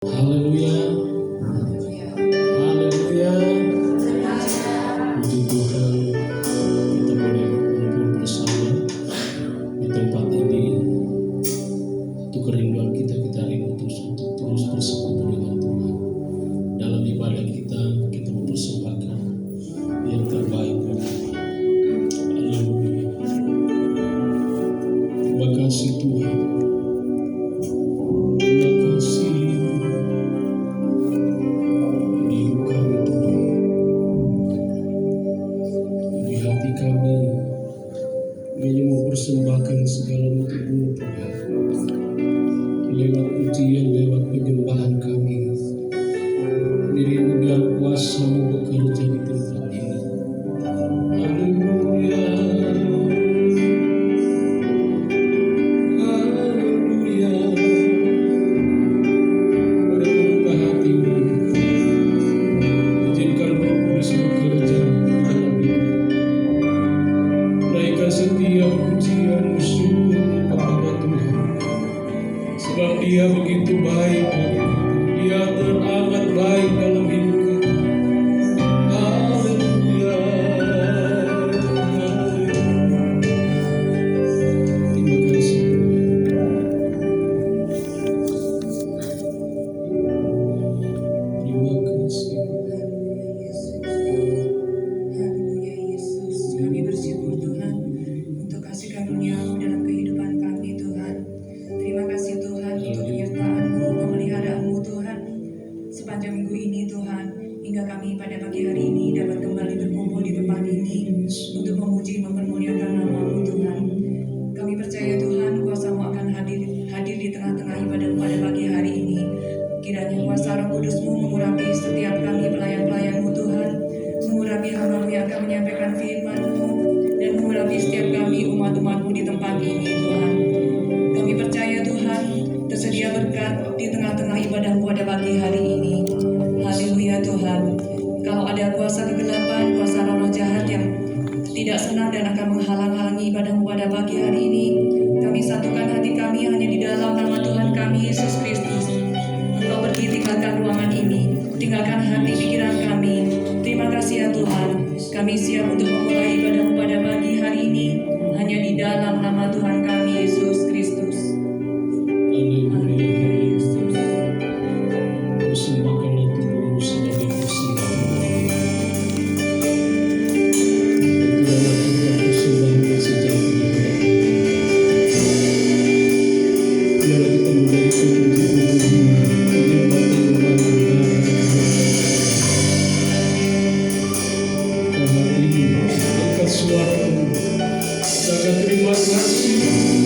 Haleluya, haleluya. Puji Tuhan, kita boleh berkumpul bersama di tempat ini. Untuk kerinduan kita rindu terus untuk terus bersekutu dengan Tuhan. Dalam ibadah kita mempersembahkan yang terbaik bagi Tuhan. Haleluya. Terima kasih Tuhan. Terima kasih. Kami ingin mempersembahkan segala bentuk Tuhan, lewat pujian, lewat penyembahan kami. Dirimu biar kuasa-Mu bekerja di tempat ini. Haleluya, haleluya. Pada membuka hatimu, izinkan Roh Kudus bekerja dalam hidup. Naikkan setiap pujian syukur kepada Tuhan, sebab Dia begitu baik bagi kita. Dia teramat baik dalam hidup kita. Haleluya, terima kasih Tuhan. Terima kasih. Haleluya Yesus, kami bersyukur Tuhan untuk kasih karunia-Mu dalam kehidupan kami Tuhan. Terima kasih Tuhan untuk penyertaan-Mu, pemeliharaanmu Tuhan sepanjang minggu ini Tuhan, hingga kami pada pagi hari ini dapat kembali berkumpul di tempat ini untuk memuji mempermuliakan nama-Mu Tuhan. Kami percaya Tuhan kuasa-Mu akan hadir di tengah-tengah ibadah pada pagi hari ini. Kiranya kuasa Roh Kudus-Mu mengurapi setiap kami pelayan-pelayan-Mu Tuhan, mengurapi hamba-Mu yang akan menyampaikan firman-Mu, dan mengurapi setiap kami umat-umat-Mu di tempat ini Tuhan. Kami percaya Tuhan tersedia berkat di tengah-tengah ibadah-Mu pada pagi hari ini. Haleluya Tuhan. Kalau ada kuasa kegelapan, kuasa roh jahat yang tidak senang dan akan menghalang-halangi ibadah-Mu pada pagi hari ini, kami satukan hati kami hanya di dalam nama Tuhan kami Yesus Kristus. Engkau pergi tinggalkan ruangan ini, tinggalkan hati pikiran kami. Terima kasih ya Tuhan, kami siap untuk memulai ibadah-Mu pada pagi hari ini hanya di dalam nama Tuhan kami Yesus Kristus. Haleluya Yesus. Persembahkanlah tubuhmu sebagai persembahan. Itulah Tuhan persembahan sejati. Biarlah kita menjadi puji-puji, penyembah-penyembah Tuhan ini. Angkat suaramu, katakan terima kasih.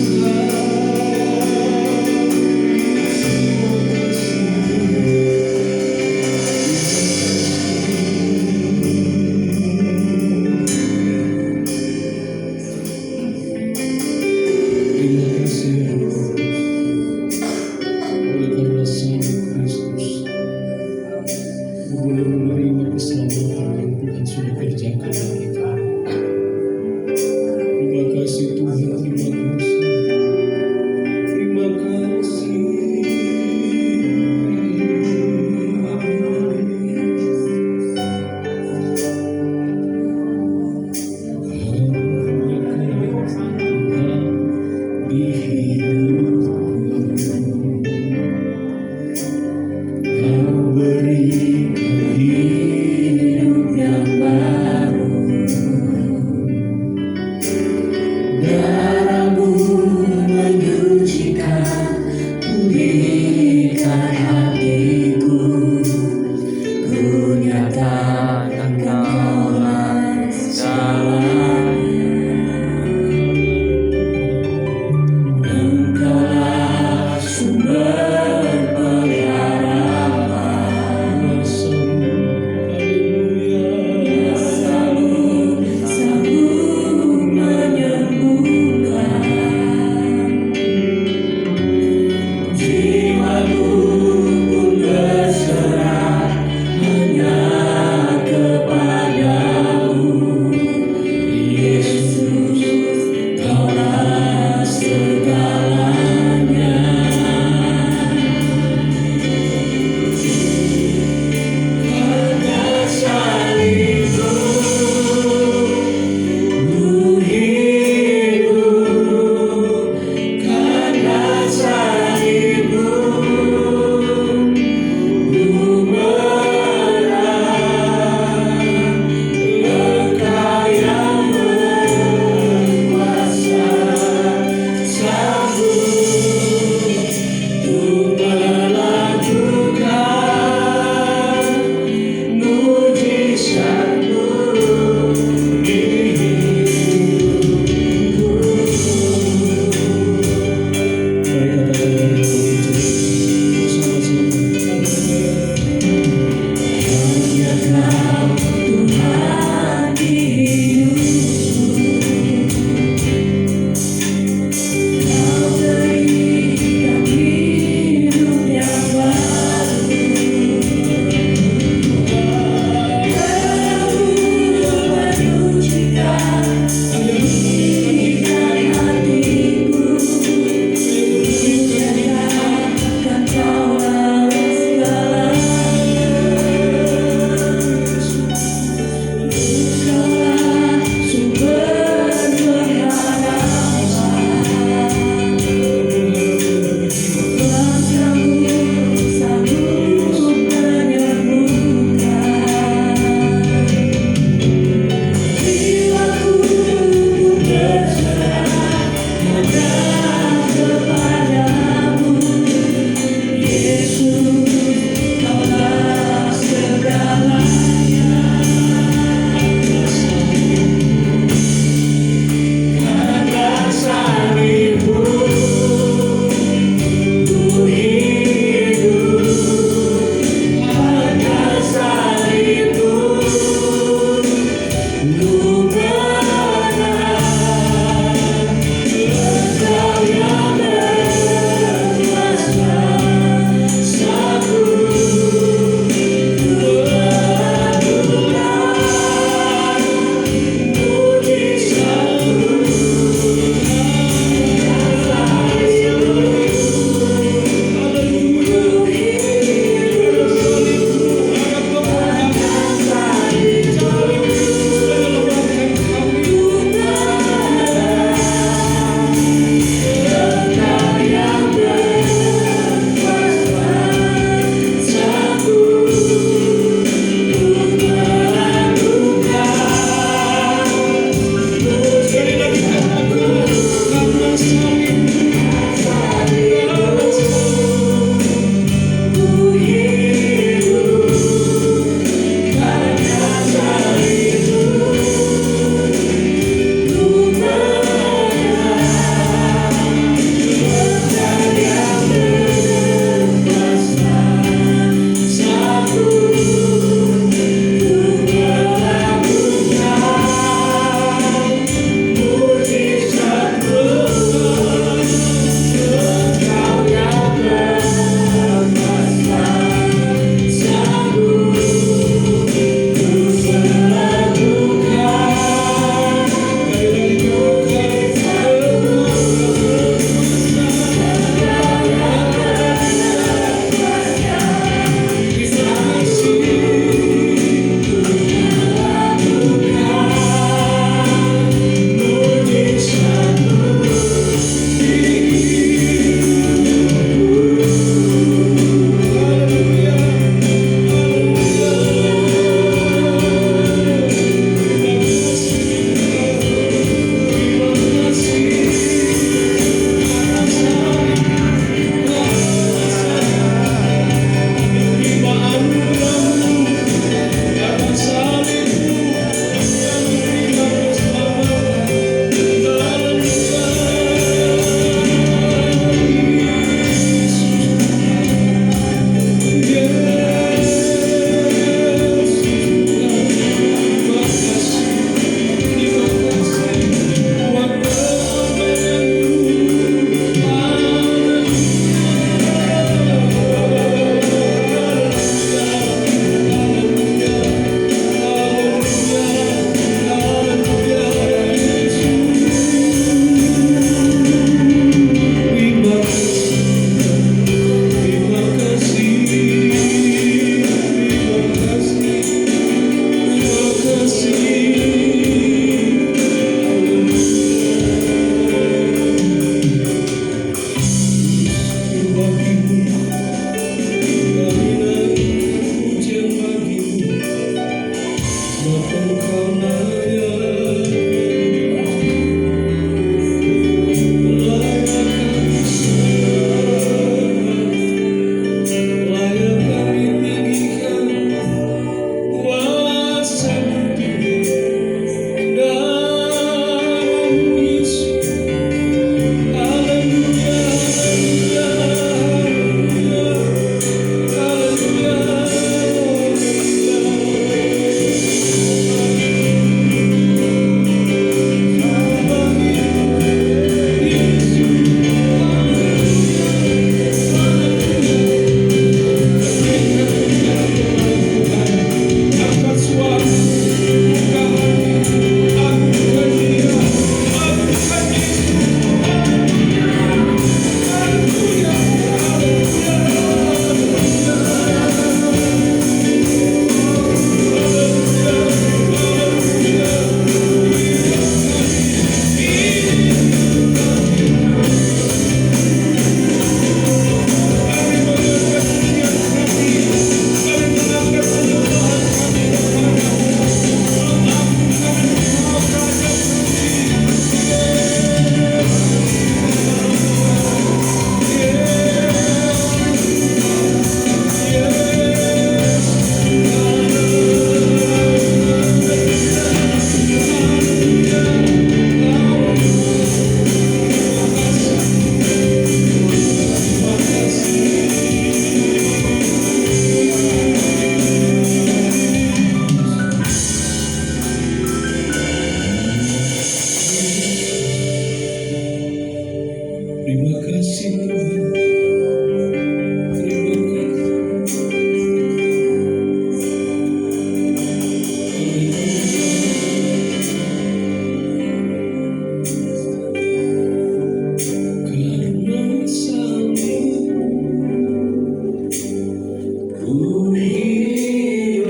Ku hidup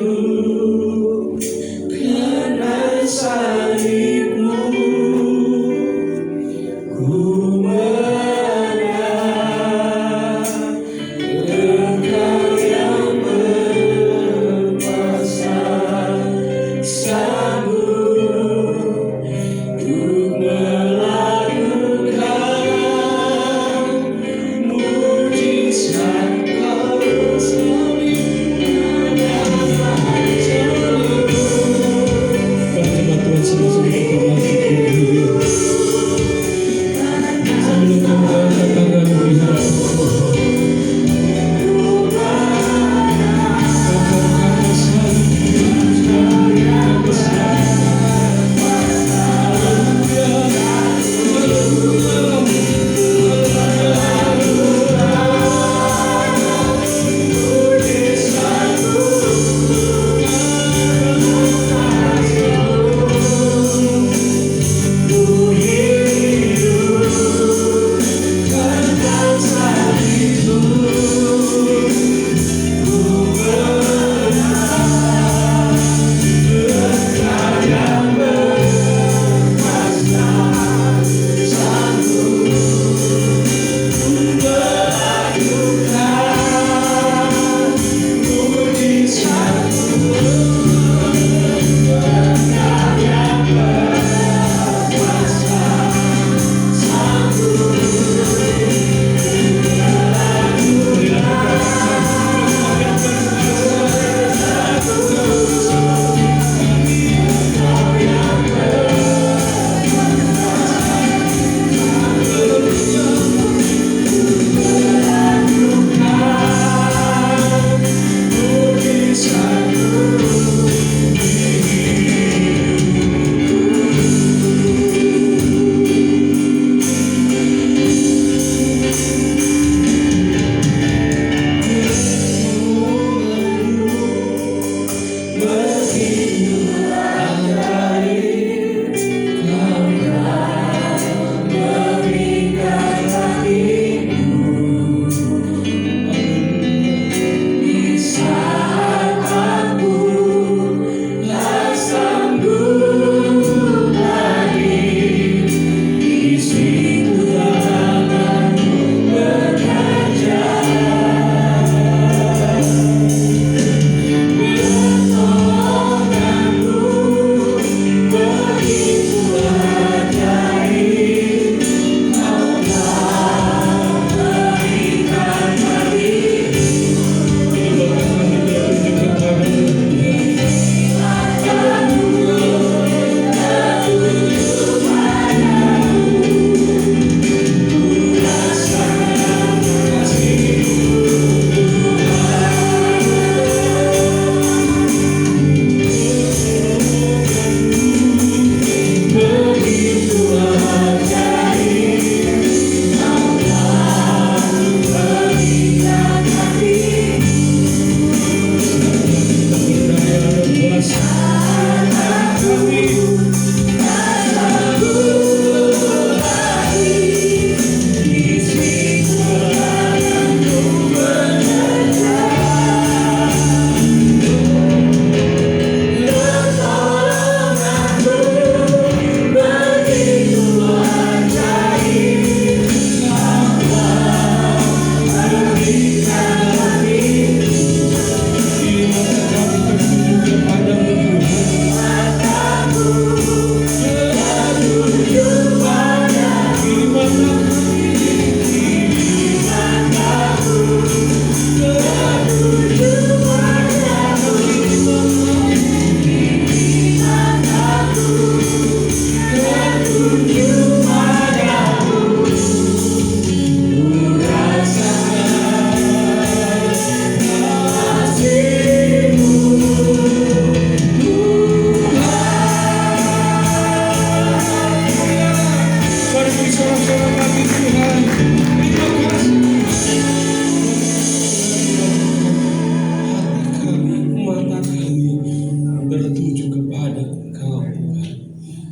karena salib-Mu, ku menang Engkau yang berkuasa, sanggup untuk melakukan mujizat. Kau salib, salib.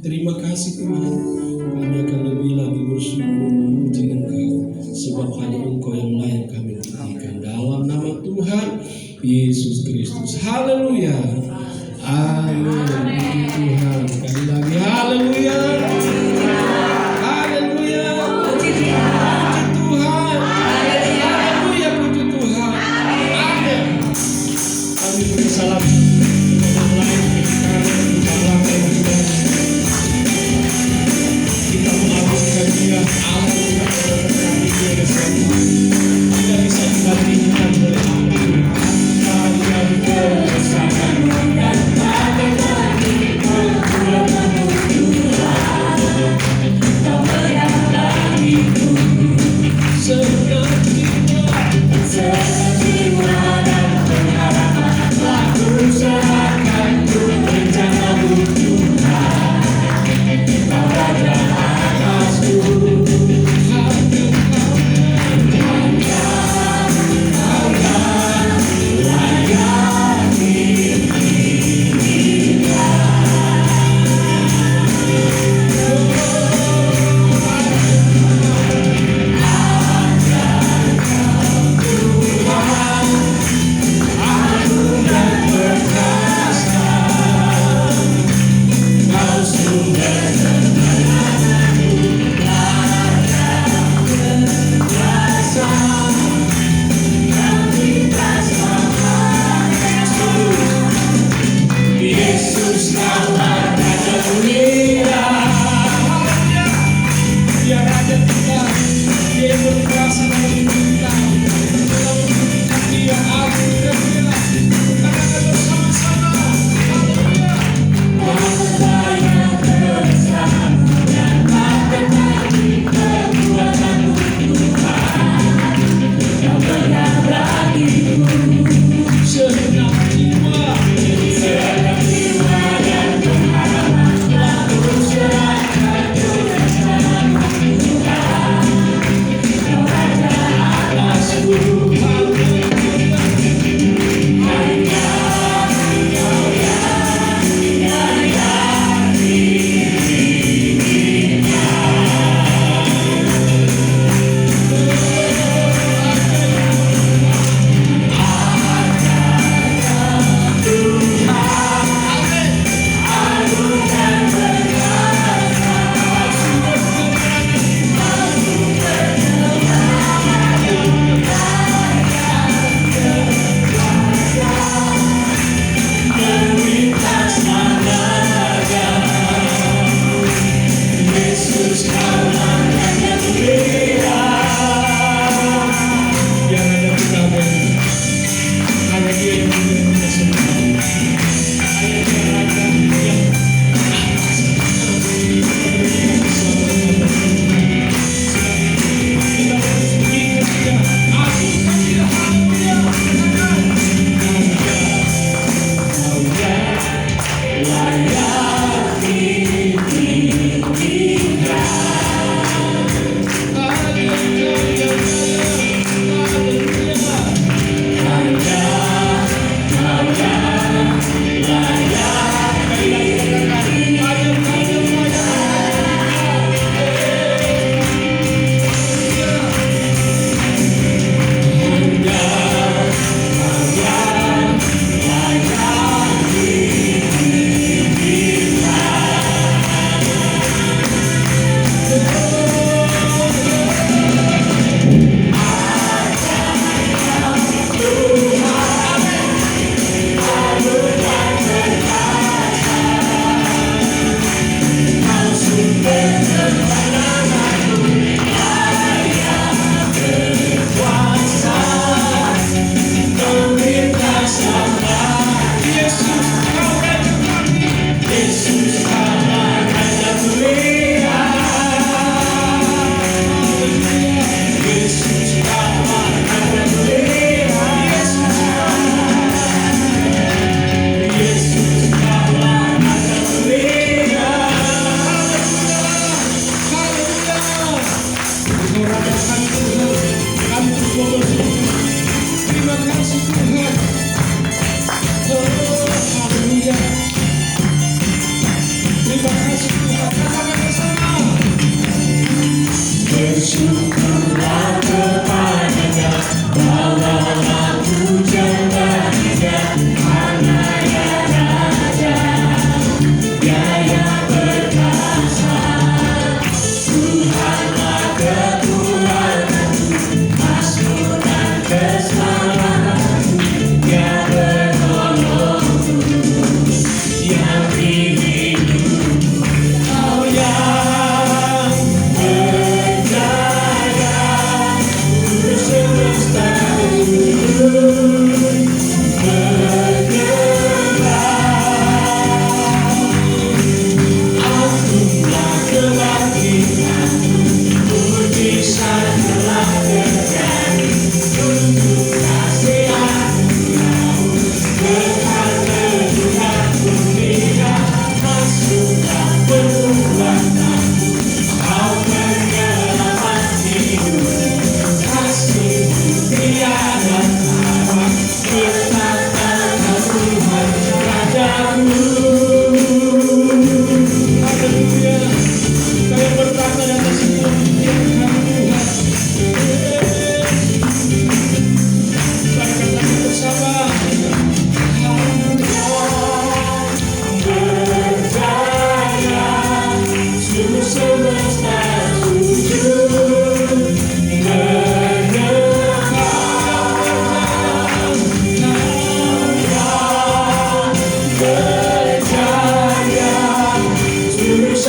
Berterima Tuhan sama-sama kita bangkit berdiri sambil kau mengangkat tangan di hadapan Tuhan. Karena salib, karena salib. Haleluya, Yesus Kristus. Haleluya. Amin. Puji Tuhan. Sekali lagi haleluya. Haleluya. Puji Tuhan. Haleluya. Puji Tuhan. Amin. Kami beri salam lain kita mengagungkan Dia. Allah berkati kita semua. Tidak bisa dibandingkan oleh apapun. Kalian bersama dan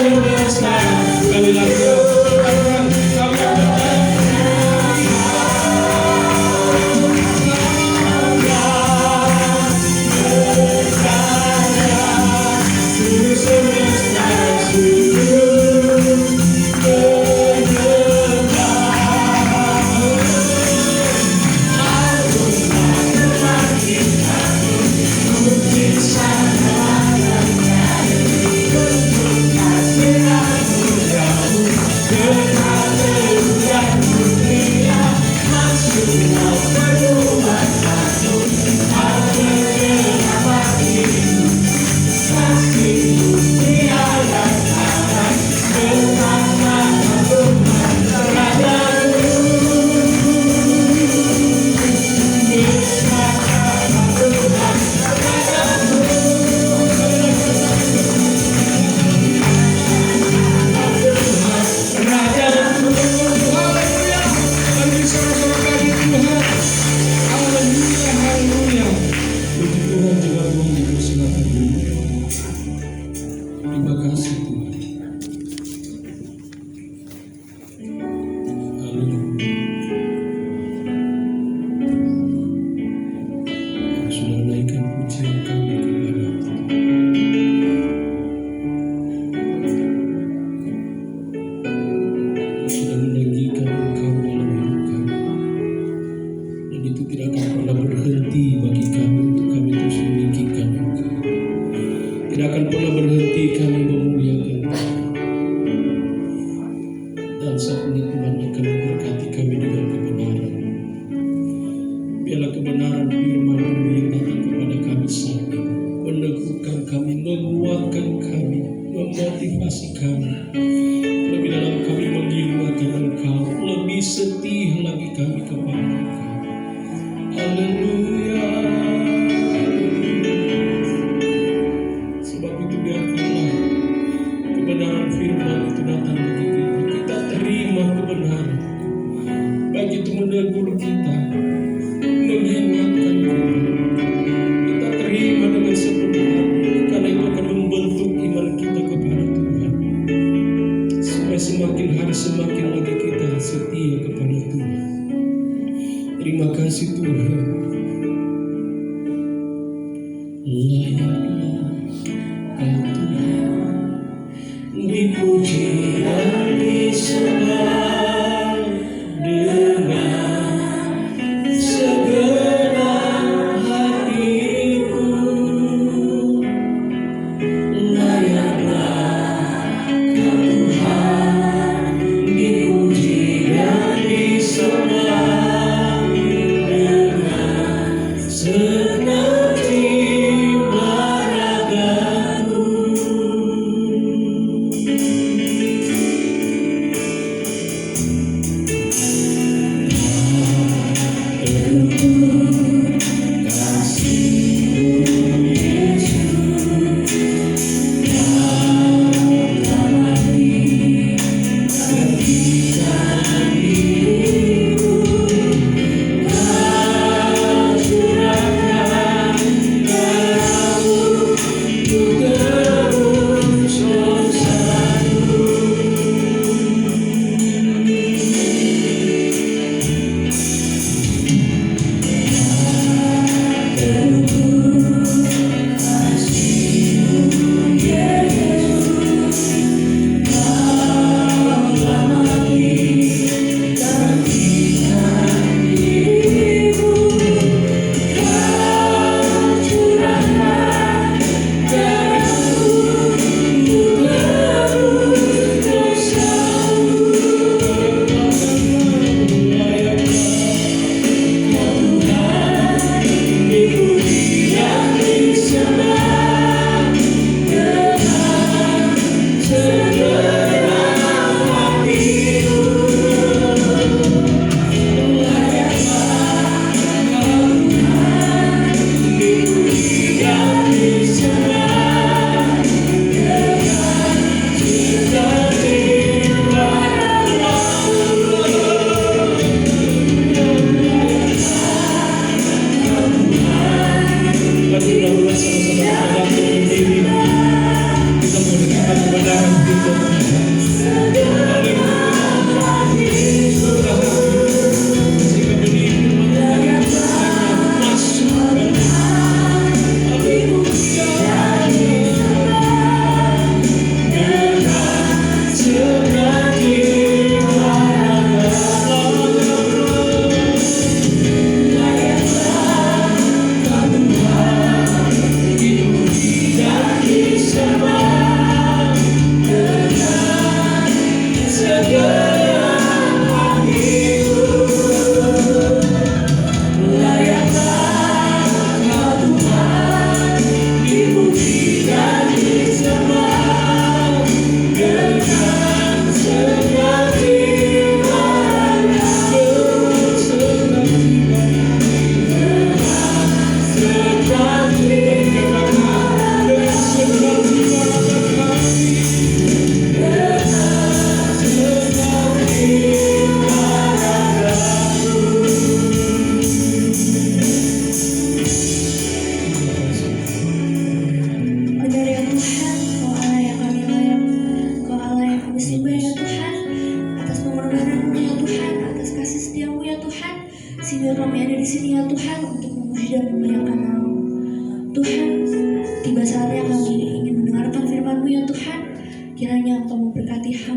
semesta. Sekali lagi katakan, kami akan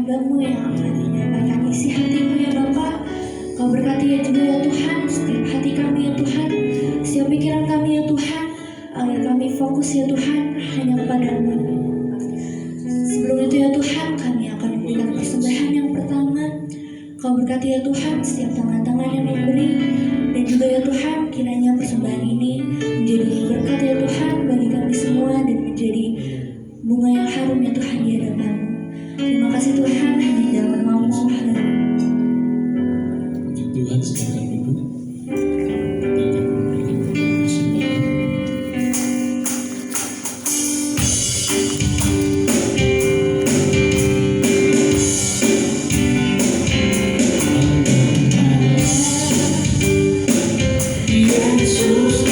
tenaga-Mu yang akan menyampaikan isi hati-Mu ya Bapa. Kau berkati ya juga ya Tuhan setiap hati kami ya Tuhan, setiap pikiran kami ya Tuhan, agar kami fokus ya Tuhan hanya kepada-Mu. Sebelum itu ya Tuhan, kami akan memberikan persembahan yang pertama. Kau berkati ya Tuhan setiap tangan-tangan yang memberi, dan juga ya Tuhan kiranya persembahan ini menjadi berkat ya Tuhan bagi kami semua dan menjadi bunga yang harum ya Tuhan di hadapan-Mu. Terima kasih Tuhan, hanya dalam nama-Mu. Haleluya. Puji Tuhan, silakan duduk. Kita akan memberikan persembahan. Yesus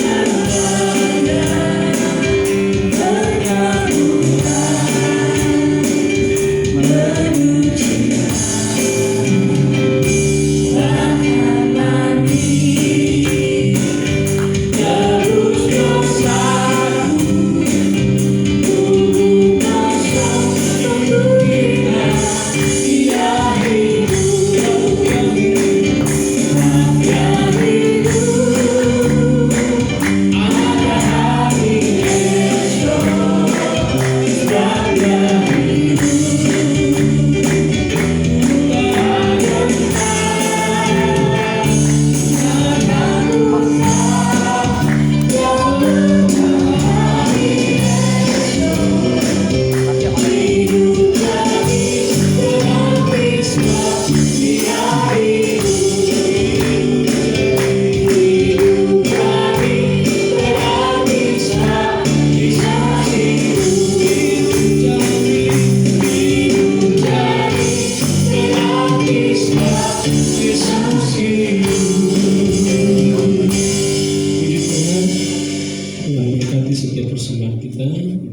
namanya persembahan kita.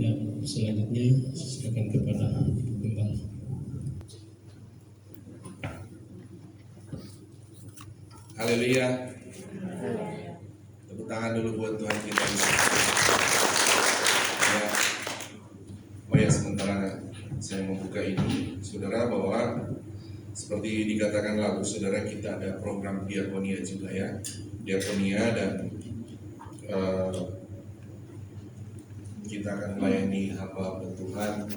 Dan selanjutnya silakan kepada Gembala. Haleluya. Tepuk tangan dulu buat Tuhan kita. Ya. Oh ya, sementara saya membuka ini, saudara, bahwa seperti dikatakan lalu, saudara, kita ada program diakonia juga ya. Diakonia dan kita akan melayani hamba Tuhan.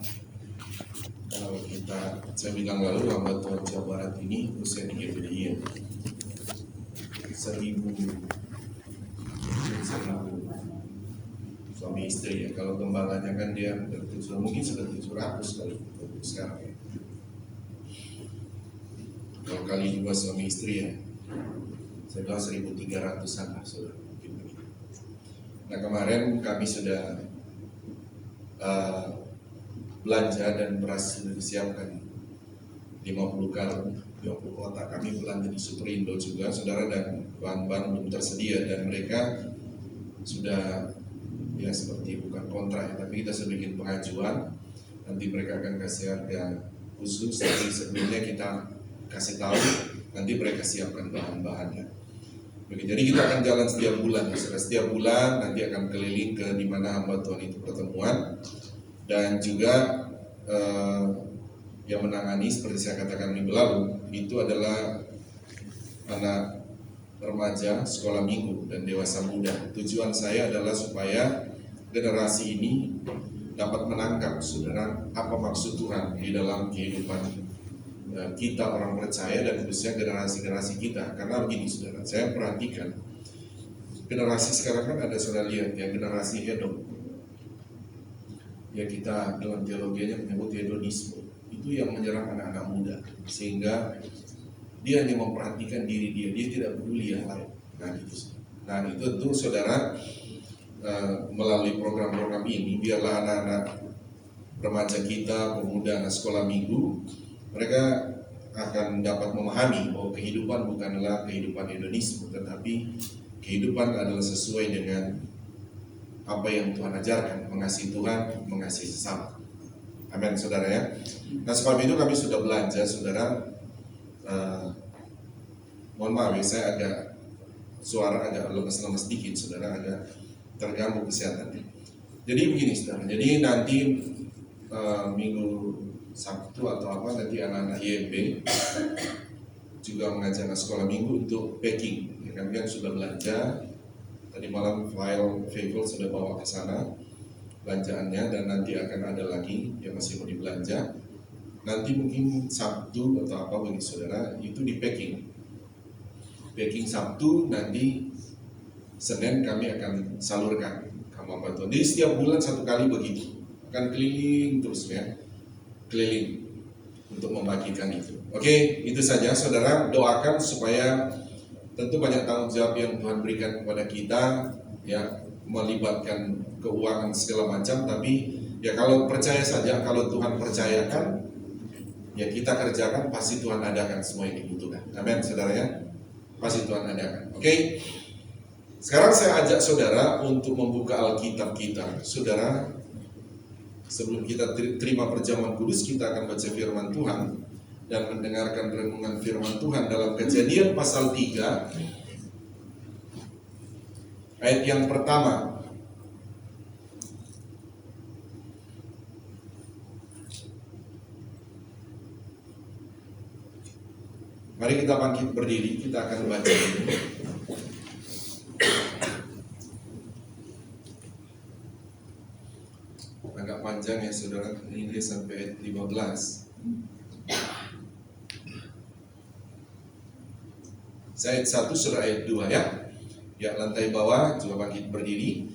Kalau saya bilang lalu hamba Tuhan Jawa Barat ini usia 3 ya. 1.000 suami istri ya. Kalau gembalanya kan dia mungkin sudah 700 kali sekarang ya. Kalau kali 2 suami istri ya, saya bilang 1.300-an lah saudara. Nah kemarin kami sudah belanja dan beras sudah disiapkan 50 karung, 20 kotak. Kami belanja di Superindo juga saudara, dan bahan-bahan belum tersedia, dan mereka sudah ya seperti bukan kontrak, tapi kita sudah bikin pengajuan. Nanti mereka akan kasih harga khusus, tapi sebelumnya kita kasih tahu, nanti mereka siapkan bahan-bahannya. Jadi kita akan jalan setiap bulan, setiap bulan nanti akan keliling ke dimana hamba Tuhan itu pertemuan, dan juga yang menangani seperti saya katakan minggu lalu itu adalah anak remaja, sekolah minggu dan dewasa muda. Tujuan saya adalah supaya generasi ini dapat menangkap saudara apa maksud Tuhan di dalam kehidupan kita orang percaya, dan khususnya generasi-generasi kita. Karena begini saudara, saya perhatikan generasi sekarang kan ada saudara lihat ya, generasi hedon. Ya kita dalam teologianya menyebut hedonisme. Itu yang menyerang anak-anak muda, sehingga dia hanya memperhatikan diri dia tidak peduli yang lain. Nah itu tentu saudara, melalui program-program ini biarlah anak-anak remaja kita, pemuda, anak sekolah minggu, mereka akan dapat memahami bahwa kehidupan bukanlah kehidupan hedonisme, tetapi kehidupan adalah sesuai dengan apa yang Tuhan ajarkan, mengasihi Tuhan, mengasihi sesama. Amin saudara ya. Nah sebab itu kami sudah belanja saudara. Mohon maaf ya, saya suara agak lemes-lemes dikit saudara, agak terganggu kesehatannya. Jadi begini saudara, jadi nanti minggu Sabtu atau apa nanti anak-anak YMB juga mengajak anak sekolah minggu untuk packing. Ya, kami kan sudah belanja tadi malam, file Faithful sudah bawa ke sana belanjaannya, dan nanti akan ada lagi yang masih mau dibelanja. Nanti mungkin Sabtu atau apa bagi saudara itu di packing Sabtu, nanti Senin kami akan salurkan kamar bantuan. Jadi setiap bulan 1 kali begitu, akan keliling terus ya, keliling untuk membagikan itu. Oke, itu saja saudara, doakan supaya tentu banyak tanggung jawab yang Tuhan berikan kepada kita ya, melibatkan keuangan segala macam, tapi ya kalau percaya saja, kalau Tuhan percayakan ya kita kerjakan, pasti Tuhan adakan semua yang dibutuhkan. Amin saudara ya, pasti Tuhan adakan. Oke. Sekarang saya ajak saudara untuk membuka Alkitab kita. Saudara, sebelum kita terima perjamuan kudus, kita akan baca firman Tuhan dan mendengarkan renungan firman Tuhan dalam Kejadian pasal 3 ayat yang pertama. Mari kita bangkit berdiri, kita akan baca ini. Agak panjang ya saudara, ini sampai ayat 15. Saya ayat 1 surah ayat 2 ya. Ya, lantai bawah coba bangkit berdiri.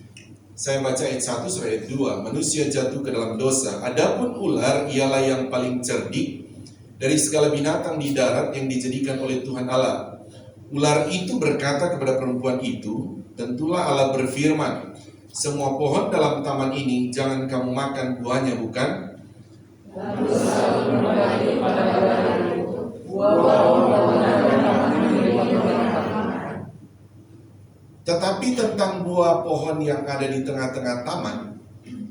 Saya baca ayat 1 surah ayat 2. Manusia jatuh ke dalam dosa. Adapun ular ialah yang paling cerdik dari segala binatang di darat yang dijadikan oleh Tuhan Allah. Ular itu berkata kepada perempuan itu, tentulah Allah berfirman, semua pohon dalam taman ini jangan kamu makan buahnya, bukan? Tetapi tentang buah pohon yang ada di tengah-tengah taman,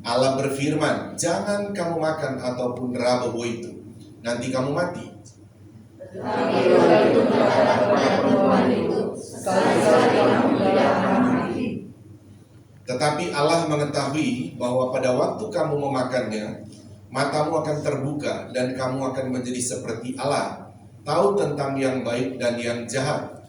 Allah berfirman, jangan kamu makan ataupun raba buah itu, nanti kamu mati. Tetapi Allah mengetahui bahwa pada waktu kamu memakannya, matamu akan terbuka dan kamu akan menjadi seperti Allah, tahu tentang yang baik dan yang jahat.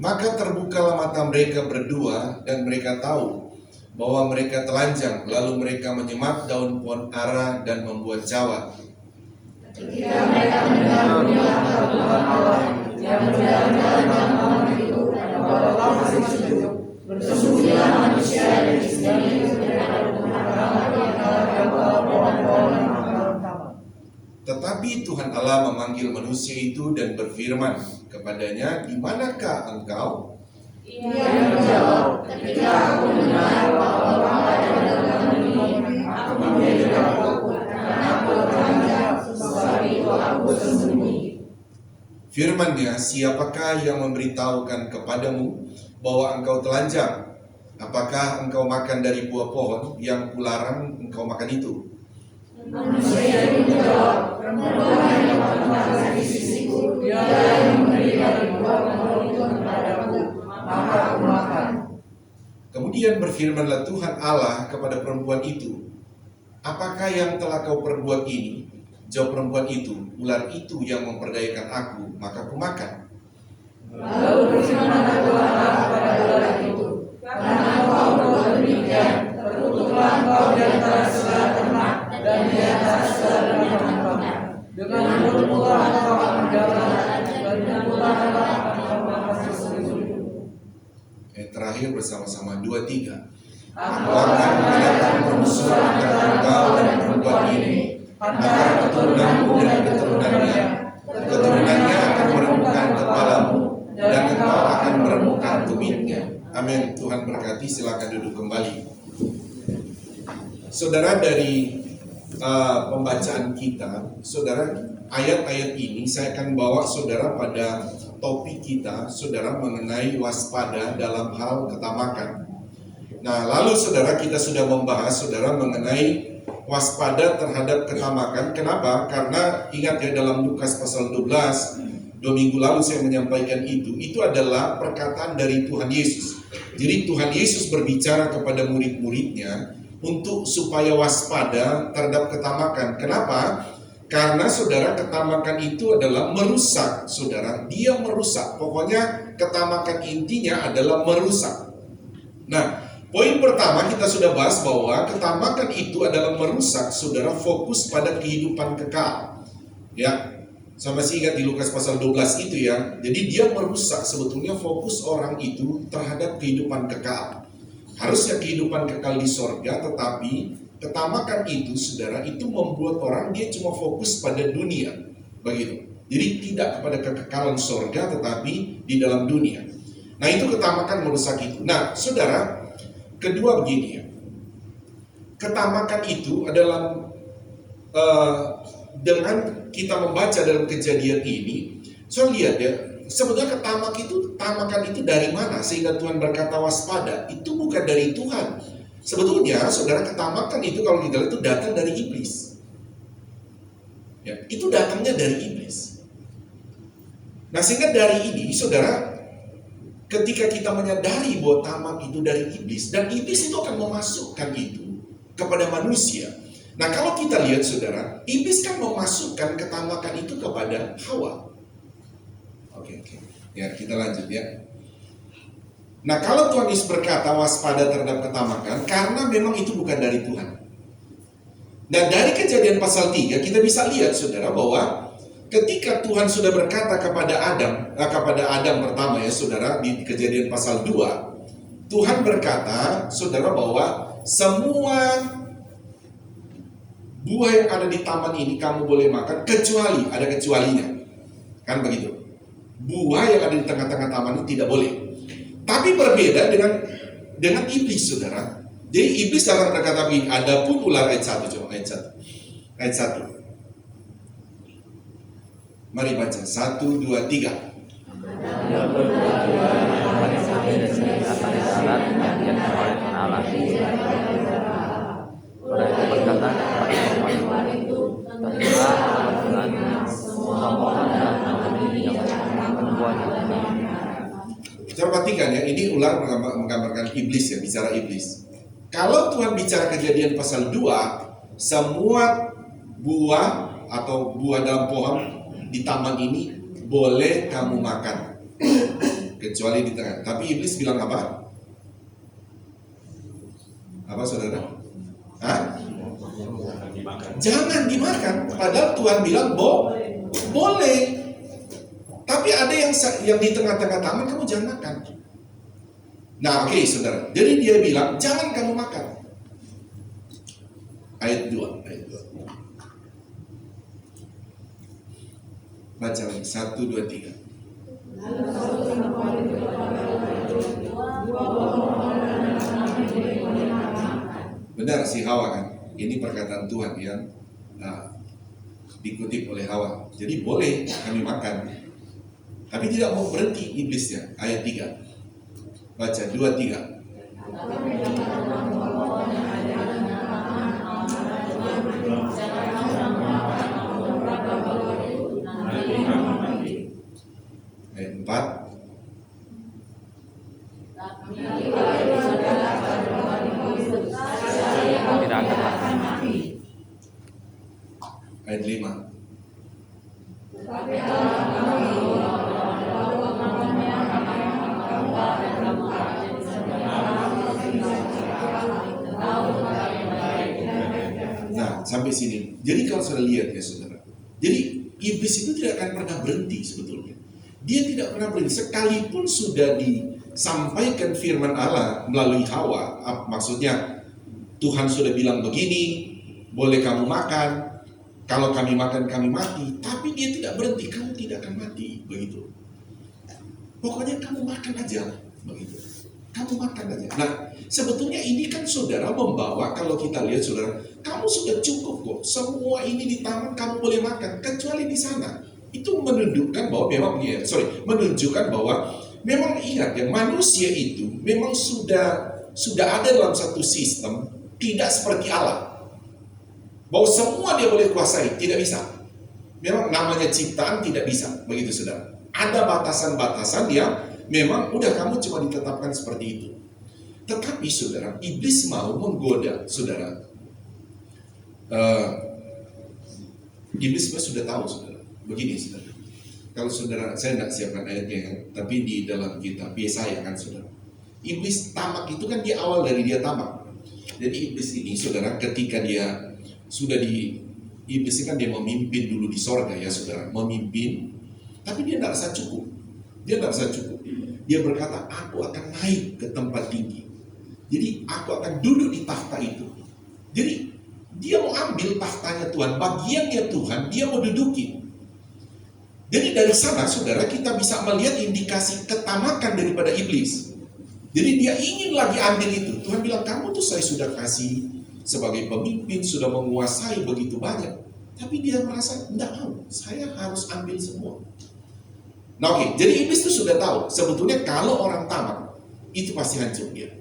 Maka terbukalah mata mereka berdua dan mereka tahu bahwa mereka telanjang, lalu mereka menyemat daun pohon ara dan membuat jawat. Ketika mereka mendengar Tuhan Allah yang menjalankan pohon itu dan Allah masih sejuk, bersembunyilah manusia dari sini dari Tuhan Allah yang pohon-pohon. Tetapi Tuhan Allah memanggil manusia itu dan berfirman kepadanya, di manakah engkau? Ia menjawab, ketika aku mendengar bahwa Allah ada dalam ini, aku menjadi takut, karena aku telanjang, sebab itu aku sembunyi. Firman-Nya, siapakah yang memberitahukan kepadamu bahwa engkau telanjang? Apakah engkau makan dari buah pohon yang kularang engkau makan itu? Manusia itu menjawab, perempuan yang Tuhan di sisiku, dia yang memberi dari buah pohon itu kepadaku, maka aku makan. Kemudian berfirmanlah Tuhan Allah kepada perempuan itu, apakah yang telah kau perbuat ini? Jawab perempuan itu, ular itu yang memperdayakan aku, maka aku makan. Lalu berfirmanlah Tuhan Allah kepada ular itu, karena kau berbuat demikian, terkutuklah engkau di antara segala ternak dan di antara segala binatang ternak. Dengan mulutmu engkau akan jalan, dan dengan mulutmu engkau akan sesuatu. Terakhir bersama-sama 2, 3. Aku akan mendatangkan permusuhan antara engkau dan perempuan ini, antara keturunanmu dan keturunannya. Keturunannya akan meremukkan kepalamu, dan engkau akan meremukkan tumitnya. Amin. Tuhan berkati. Silakan duduk kembali. Saudara, dari pembacaan kita, saudara, ayat-ayat ini saya akan bawa saudara pada topik kita, saudara, mengenai waspada dalam hal ketamakan. Nah, lalu saudara, kita sudah membahas, saudara, mengenai waspada terhadap ketamakan. Kenapa? Karena ingat ya, dalam Lukas pasal 12, 2 minggu lalu saya menyampaikan itu adalah perkataan dari Tuhan Yesus. Jadi Tuhan Yesus berbicara kepada murid-muridnya untuk supaya waspada terhadap ketamakan. Kenapa? Karena saudara, ketamakan itu adalah merusak, saudara. Dia merusak. Pokoknya ketamakan intinya adalah merusak. Nah, poin pertama kita sudah bahas bahwa ketamakan itu adalah merusak, saudara, fokus pada kehidupan kekal. Ya, sama masih ingat di Lukas pasal 12 itu ya. Jadi dia merusak sebetulnya fokus orang itu terhadap kehidupan kekal. Harusnya kehidupan kekal di sorga, tetapi ketamakan itu, saudara, itu membuat orang dia cuma fokus pada dunia. Begitu. Jadi tidak kepada kekekalan sorga, tetapi di dalam dunia. Nah, itu ketamakan merusak itu. Nah, saudara, kedua begini ya. Ketamakan itu adalah dengan kita membaca dalam kejadian ini, saya lihat ya, sebetulnya ketamakan itu dari mana sehingga Tuhan berkata waspada? Itu bukan dari Tuhan. Sebetulnya, saudara, ketamakan itu kalau kita lihat itu datang dari iblis. Ya, itu datangnya dari iblis. Nah, sehingga dari ini, saudara, ketika kita menyadari bahwa tamak itu dari iblis, dan iblis itu akan memasukkan itu kepada manusia. Nah, kalau kita lihat, saudara, iblis kan memasukkan ketamakan itu kepada Hawa. Oke. Ya, kita lanjut ya. Nah, kalau Tuhan Yesus berkata waspada terhadap ketamakan, karena memang itu bukan dari Tuhan. Dan dari kejadian pasal 3, kita bisa lihat, saudara, bahwa ketika Tuhan sudah berkata kepada Adam pertama ya, saudara, di kejadian pasal 2, Tuhan berkata, saudara, bahwa semua buah yang ada di taman ini kamu boleh makan, kecuali, ada kecualinya. Kan begitu. Buah yang ada di tengah-tengah taman itu tidak boleh. Tapi berbeda dengan iblis, saudara. Jadi iblis dalam kata begini, adapun ular ayat 1, coba ayat 1. Mari baca 1, 2, 3. Coba perhatikan ya, ini ular menggambarkan iblis ya, bicara iblis. Kalau Tuhan bicara kejadian pasal 2, semua buah atau buah dalam pohon di taman ini boleh kamu makan, kecuali di tengah. Tapi iblis bilang apa? Apa, saudara? Hah? Jangan dimakan. Padahal Tuhan bilang boleh. Tapi ada yang di tengah-tengah taman kamu jangan makan. Nah, oke, saudara. Jadi dia bilang jangan kamu makan. Ayat 2. Baca lagi 1, 2, 3. Benar si Hawa kan? Ini perkataan Tuhan yang dikutip oleh Hawa. Jadi boleh kami makan. Tapi tidak mau berhenti iblisnya. Ayat 3. Baca 2, 3. Ayat 4. Ayat 5. Nah, sampai sini. Jadi kalau sudah lihat ya, saudara. Jadi iblis itu tidak akan pernah berhenti sebetulnya. Dia tidak pernah berhenti. Sekalipun sudah disampaikan firman Allah melalui Hawa, maksudnya Tuhan sudah bilang begini, boleh kamu makan. Kalau kami makan, kami mati. Tapi dia tidak berhenti. Kamu tidak akan mati. Begitu. Pokoknya kamu makan aja. Begitu. Kamu makan aja. Nah, sebetulnya ini kan saudara membawa, kalau kita lihat saudara, kamu sudah cukup kok. Semua ini di taman kamu boleh makan, kecuali di sana. Itu menunjukkan bahwa menunjukkan bahwa memang ingat ya, manusia itu memang sudah ada dalam satu sistem, tidak seperti Allah. Bahwa semua dia boleh kuasai, tidak bisa. Memang namanya ciptaan tidak bisa, begitu saudara. Ada batasan-batasan yang memang udah kamu cuma ditetapkan seperti itu. Tetapi saudara, iblis mau menggoda saudara. Iblis sudah tahu saudara. Begini saudara. Kalau saudara, saya tidak siapkan ayatnya kan, tapi di dalam kitab Yesaya kan saudara. Iblis tamak itu kan dia awal dari dia tamak. Jadi iblis ini saudara, ketika dia sudah iblis ini kan dia memimpin dulu di sorga ya saudara, memimpin, tapi dia tidak rasa cukup. Dia berkata, aku akan naik ke tempat tinggi. Jadi aku akan duduk di takhta itu. Jadi dia mau ambil tahtanya Tuhan, bagiannya Tuhan, dia mau duduki. Jadi dari sana saudara kita bisa melihat indikasi ketamakan daripada iblis. Jadi dia ingin lagi ambil itu. Tuhan bilang, kamu tuh saya sudah kasih sebagai pemimpin, sudah menguasai begitu banyak. Tapi dia merasa, enggak mau, saya harus ambil semua. Nah oke, jadi iblis itu sudah tahu, sebetulnya kalau orang tamak, itu pasti hancur dia.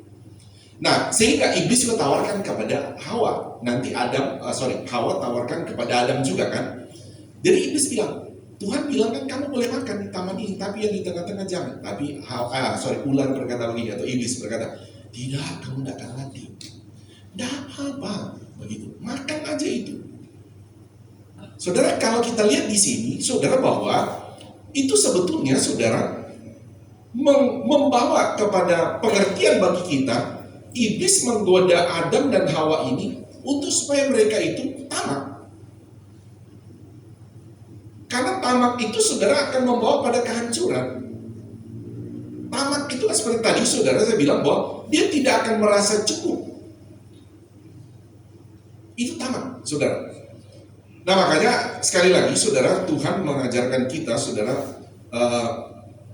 Nah, sehingga iblis juga tawarkan kepada Hawa. Nanti Hawa tawarkan kepada Adam juga kan. Jadi iblis bilang, Tuhan bilang kan kamu boleh makan di taman ini, tapi yang di tengah-tengah jangan. Tapi ular berkata begini, atau iblis berkata, tidak, kamu tidak akan mati. Tidak apa-apa, begitu. Makan aja itu. Saudara, kalau kita lihat di sini, saudara, bahwa itu sebetulnya saudara membawa kepada pengertian bagi kita. Iblis menggoda Adam dan Hawa ini untuk supaya mereka itu tamak. Karena tamak itu saudara akan membawa pada kehancuran. Tamak itu seperti tadi saudara saya bilang bahwa dia tidak akan merasa cukup. Itu tamak saudara. Nah makanya sekali lagi saudara, Tuhan mengajarkan kita saudara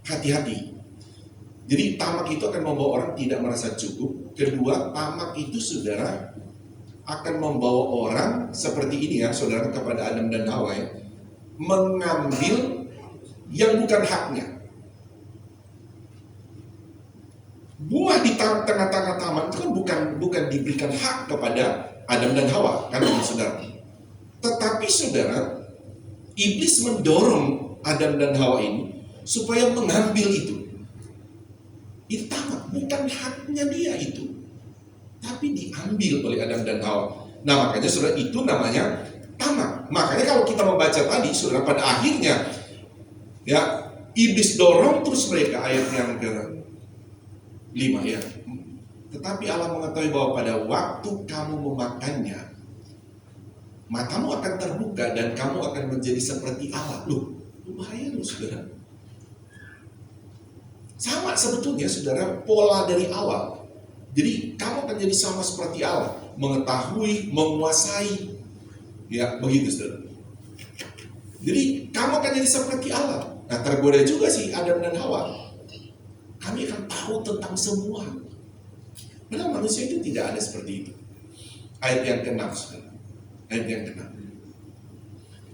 hati-hati. Jadi tamak itu akan membawa orang tidak merasa cukup. Kedua, tamak itu saudara akan membawa orang seperti ini ya saudara, kepada Adam dan Hawa ya, mengambil yang bukan haknya. Buah di tengah-tengah taman itu kan bukan diberikan hak kepada Adam dan Hawa kan saudara. Tetapi saudara, iblis mendorong Adam dan Hawa ini supaya mengambil itu. Itu tamak, bukan haknya dia itu, tapi diambil oleh Adam dan Hawa. Nah makanya saudara, itu namanya tamak. Makanya kalau kita membaca tadi saudara, pada akhirnya ya iblis dorong terus mereka, ayat yang ke-5 ya. Tetapi Allah mengetahui bahwa pada waktu kamu memakannya, matamu akan terbuka dan kamu akan menjadi seperti Allah. Loh, bahaya loh saudara. Sama sebetulnya saudara, pola dari awal. Jadi kamu akan jadi sama seperti Allah, mengetahui, menguasai, ya begitu saudara. Jadi kamu akan jadi seperti Allah. Nah tergoda juga sih Adam dan Hawa. Kami akan tahu tentang semua. Padahal manusia itu tidak ada seperti itu. Ayat yang ke-6 saudara. Ayat yang ke-6.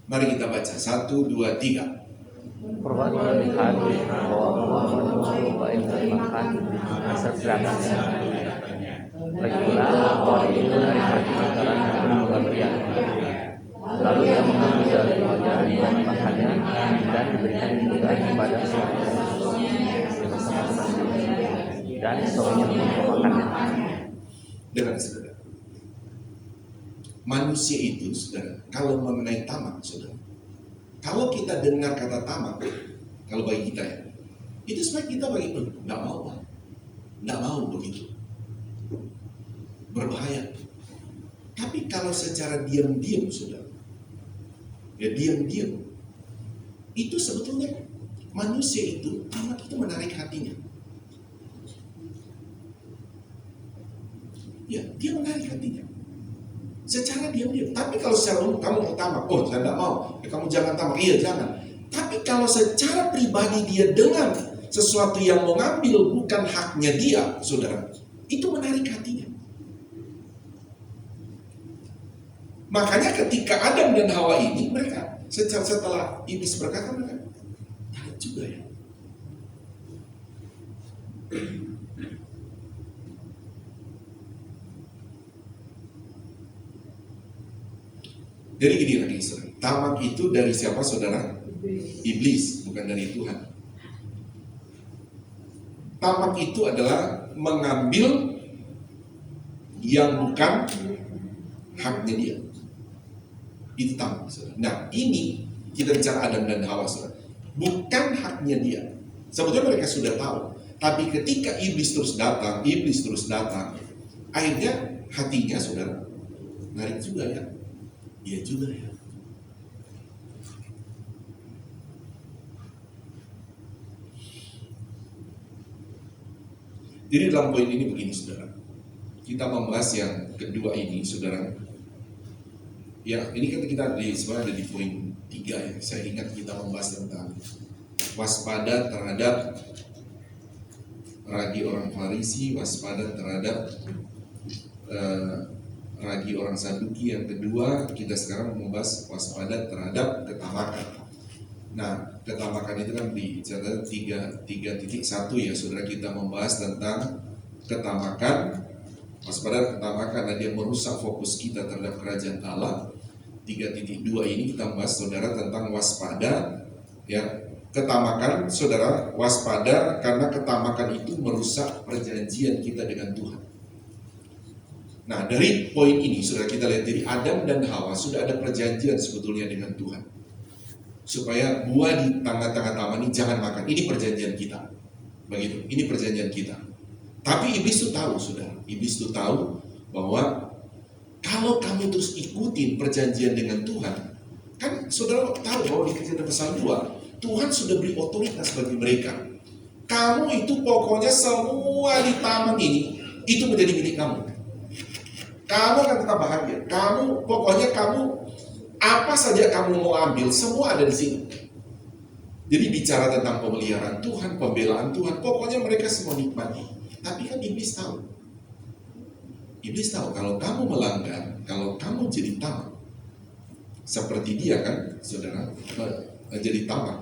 Mari kita baca 1, 2, 3. Perbuatan lihat bahwa mencoba yang makan asal silakannya. Lagi-pula bahwa itu dari pertengkaran yang berlebihan. Lalu ia mengambil dari wajah dan makannya dan diberikan juga kepada suaminya dan suaminya memakannya. Dengan saudara, manusia itu saudara, kalau mengenai tamak saudara, kalau kita dengar kata tamak, kalau bagi kita ya, itu sebenarnya kita bagi nggak mau begitu, berbahaya. Tapi kalau secara diam-diam saudara, ya diam-diam, itu sebetulnya manusia itu tamak itu menarik hatinya. Ya, dia menarik hatinya. Secara diam-diam. Tapi kalau secara umum kamu mau tamak, oh saya tidak mau, ya, kamu jangan tamak, iya jangan. Tapi kalau secara pribadi dia dengan sesuatu yang mengambil bukan haknya dia, saudara, itu menarik hatinya. Makanya ketika Adam dan Hawa ini, mereka Setelah iblis berkata, mereka tarik juga ya. Jadi gini lagi, saudara. Tamak itu dari siapa, saudara? Iblis, bukan dari Tuhan. Tamak itu adalah mengambil yang bukan haknya dia. Itu tamak, saudara. Nah, ini kita bicara Adam dan Hawa, saudara. Bukan haknya dia. Sebetulnya mereka sudah tahu. Tapi ketika iblis terus datang, akhirnya hatinya, saudara, narik juga ya. Iya juga ya. Jadi dalam poin ini begini, saudara. Kita membahas yang kedua ini, saudara. Ya, ini kan kita sebenarnya ada di poin 3 ya. Saya ingat kita membahas tentang waspada terhadap ragi orang Farisi, waspada terhadap ragi orang Saduki. Yang kedua, kita sekarang membahas waspada terhadap ketamakan. Nah, ketamakan itu kan dicatat 3.1 ya, saudara. Kita membahas tentang ketamakan, waspada ketamakan, dan dia merusak fokus kita terhadap kerajaan Allah. 3.2 ini kita membahas, saudara, tentang waspada ya. Ketamakan, saudara, waspada karena ketamakan itu merusak perjanjian kita dengan Tuhan. Nah, dari poin ini, saudara, kita lihat dari Adam dan Hawa sudah ada perjanjian sebetulnya dengan Tuhan. Supaya buah di tengah-tengah taman ini jangan makan. Ini perjanjian kita. Begitu, ini perjanjian kita. Tapi iblis itu tahu, saudara. Iblis itu tahu bahwa kalau kamu terus ikutin perjanjian dengan Tuhan, kan saudara tahu bahwa di Kejadian pasal 2, Tuhan sudah beri otoritas bagi mereka. Kamu itu pokoknya semua di taman ini itu menjadi milik kamu. Kamu akan tetap bahagia. Pokoknya apa saja kamu mau ambil, semua ada di sini. Jadi bicara tentang pemeliharaan Tuhan, pembelaan Tuhan, pokoknya mereka semua nikmati. Tapi kan iblis tahu. Iblis tahu kalau kamu melanggar, kalau kamu jadi tamak, seperti dia kan, saudara, jadi tamak,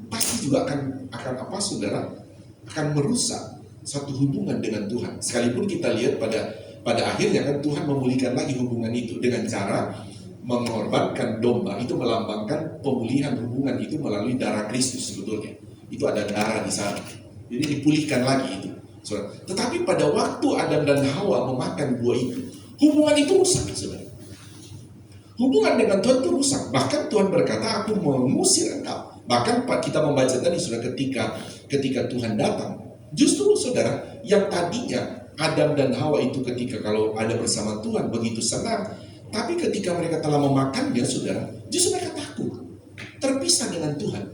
pasti juga akan apa, saudara, akan merusak satu hubungan dengan Tuhan. Sekalipun kita lihat pada akhirnya kan Tuhan memulihkan lagi hubungan itu dengan cara mengorbankan domba. Itu melambangkan pemulihan hubungan itu melalui darah Kristus sebetulnya. Itu ada darah di sana. Jadi dipulihkan lagi itu. Saudara. Tetapi pada waktu Adam dan Hawa memakan buah itu, hubungan itu rusak, saudara. Hubungan dengan Tuhan itu rusak. Bahkan Tuhan berkata, aku mengusir engkau. Bahkan kita membaca tadi, saudara, ketika Tuhan datang, justru, saudara, yang tadinya Adam dan Hawa itu ketika kalau ada bersama Tuhan begitu senang, tapi ketika mereka telah memakannya, saudara, justru mereka takut, terpisah dengan Tuhan.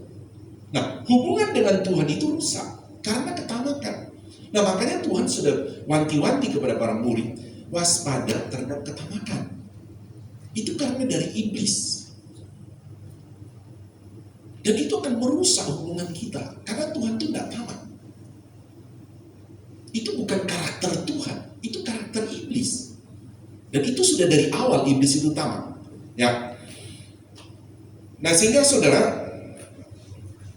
Nah, hubungan dengan Tuhan itu rusak karena ketamakan. Nah, makanya Tuhan sudah wanti-wanti kepada para murid, waspada terhadap ketamakan. Itu karena dari iblis. Dan itu akan merusak hubungan kita, karena Tuhan itu tidak tamak. Itu bukan karakter Tuhan, itu karakter iblis. Dan itu sudah dari awal iblis itu tamak. Ya. Nah, sehingga saudara,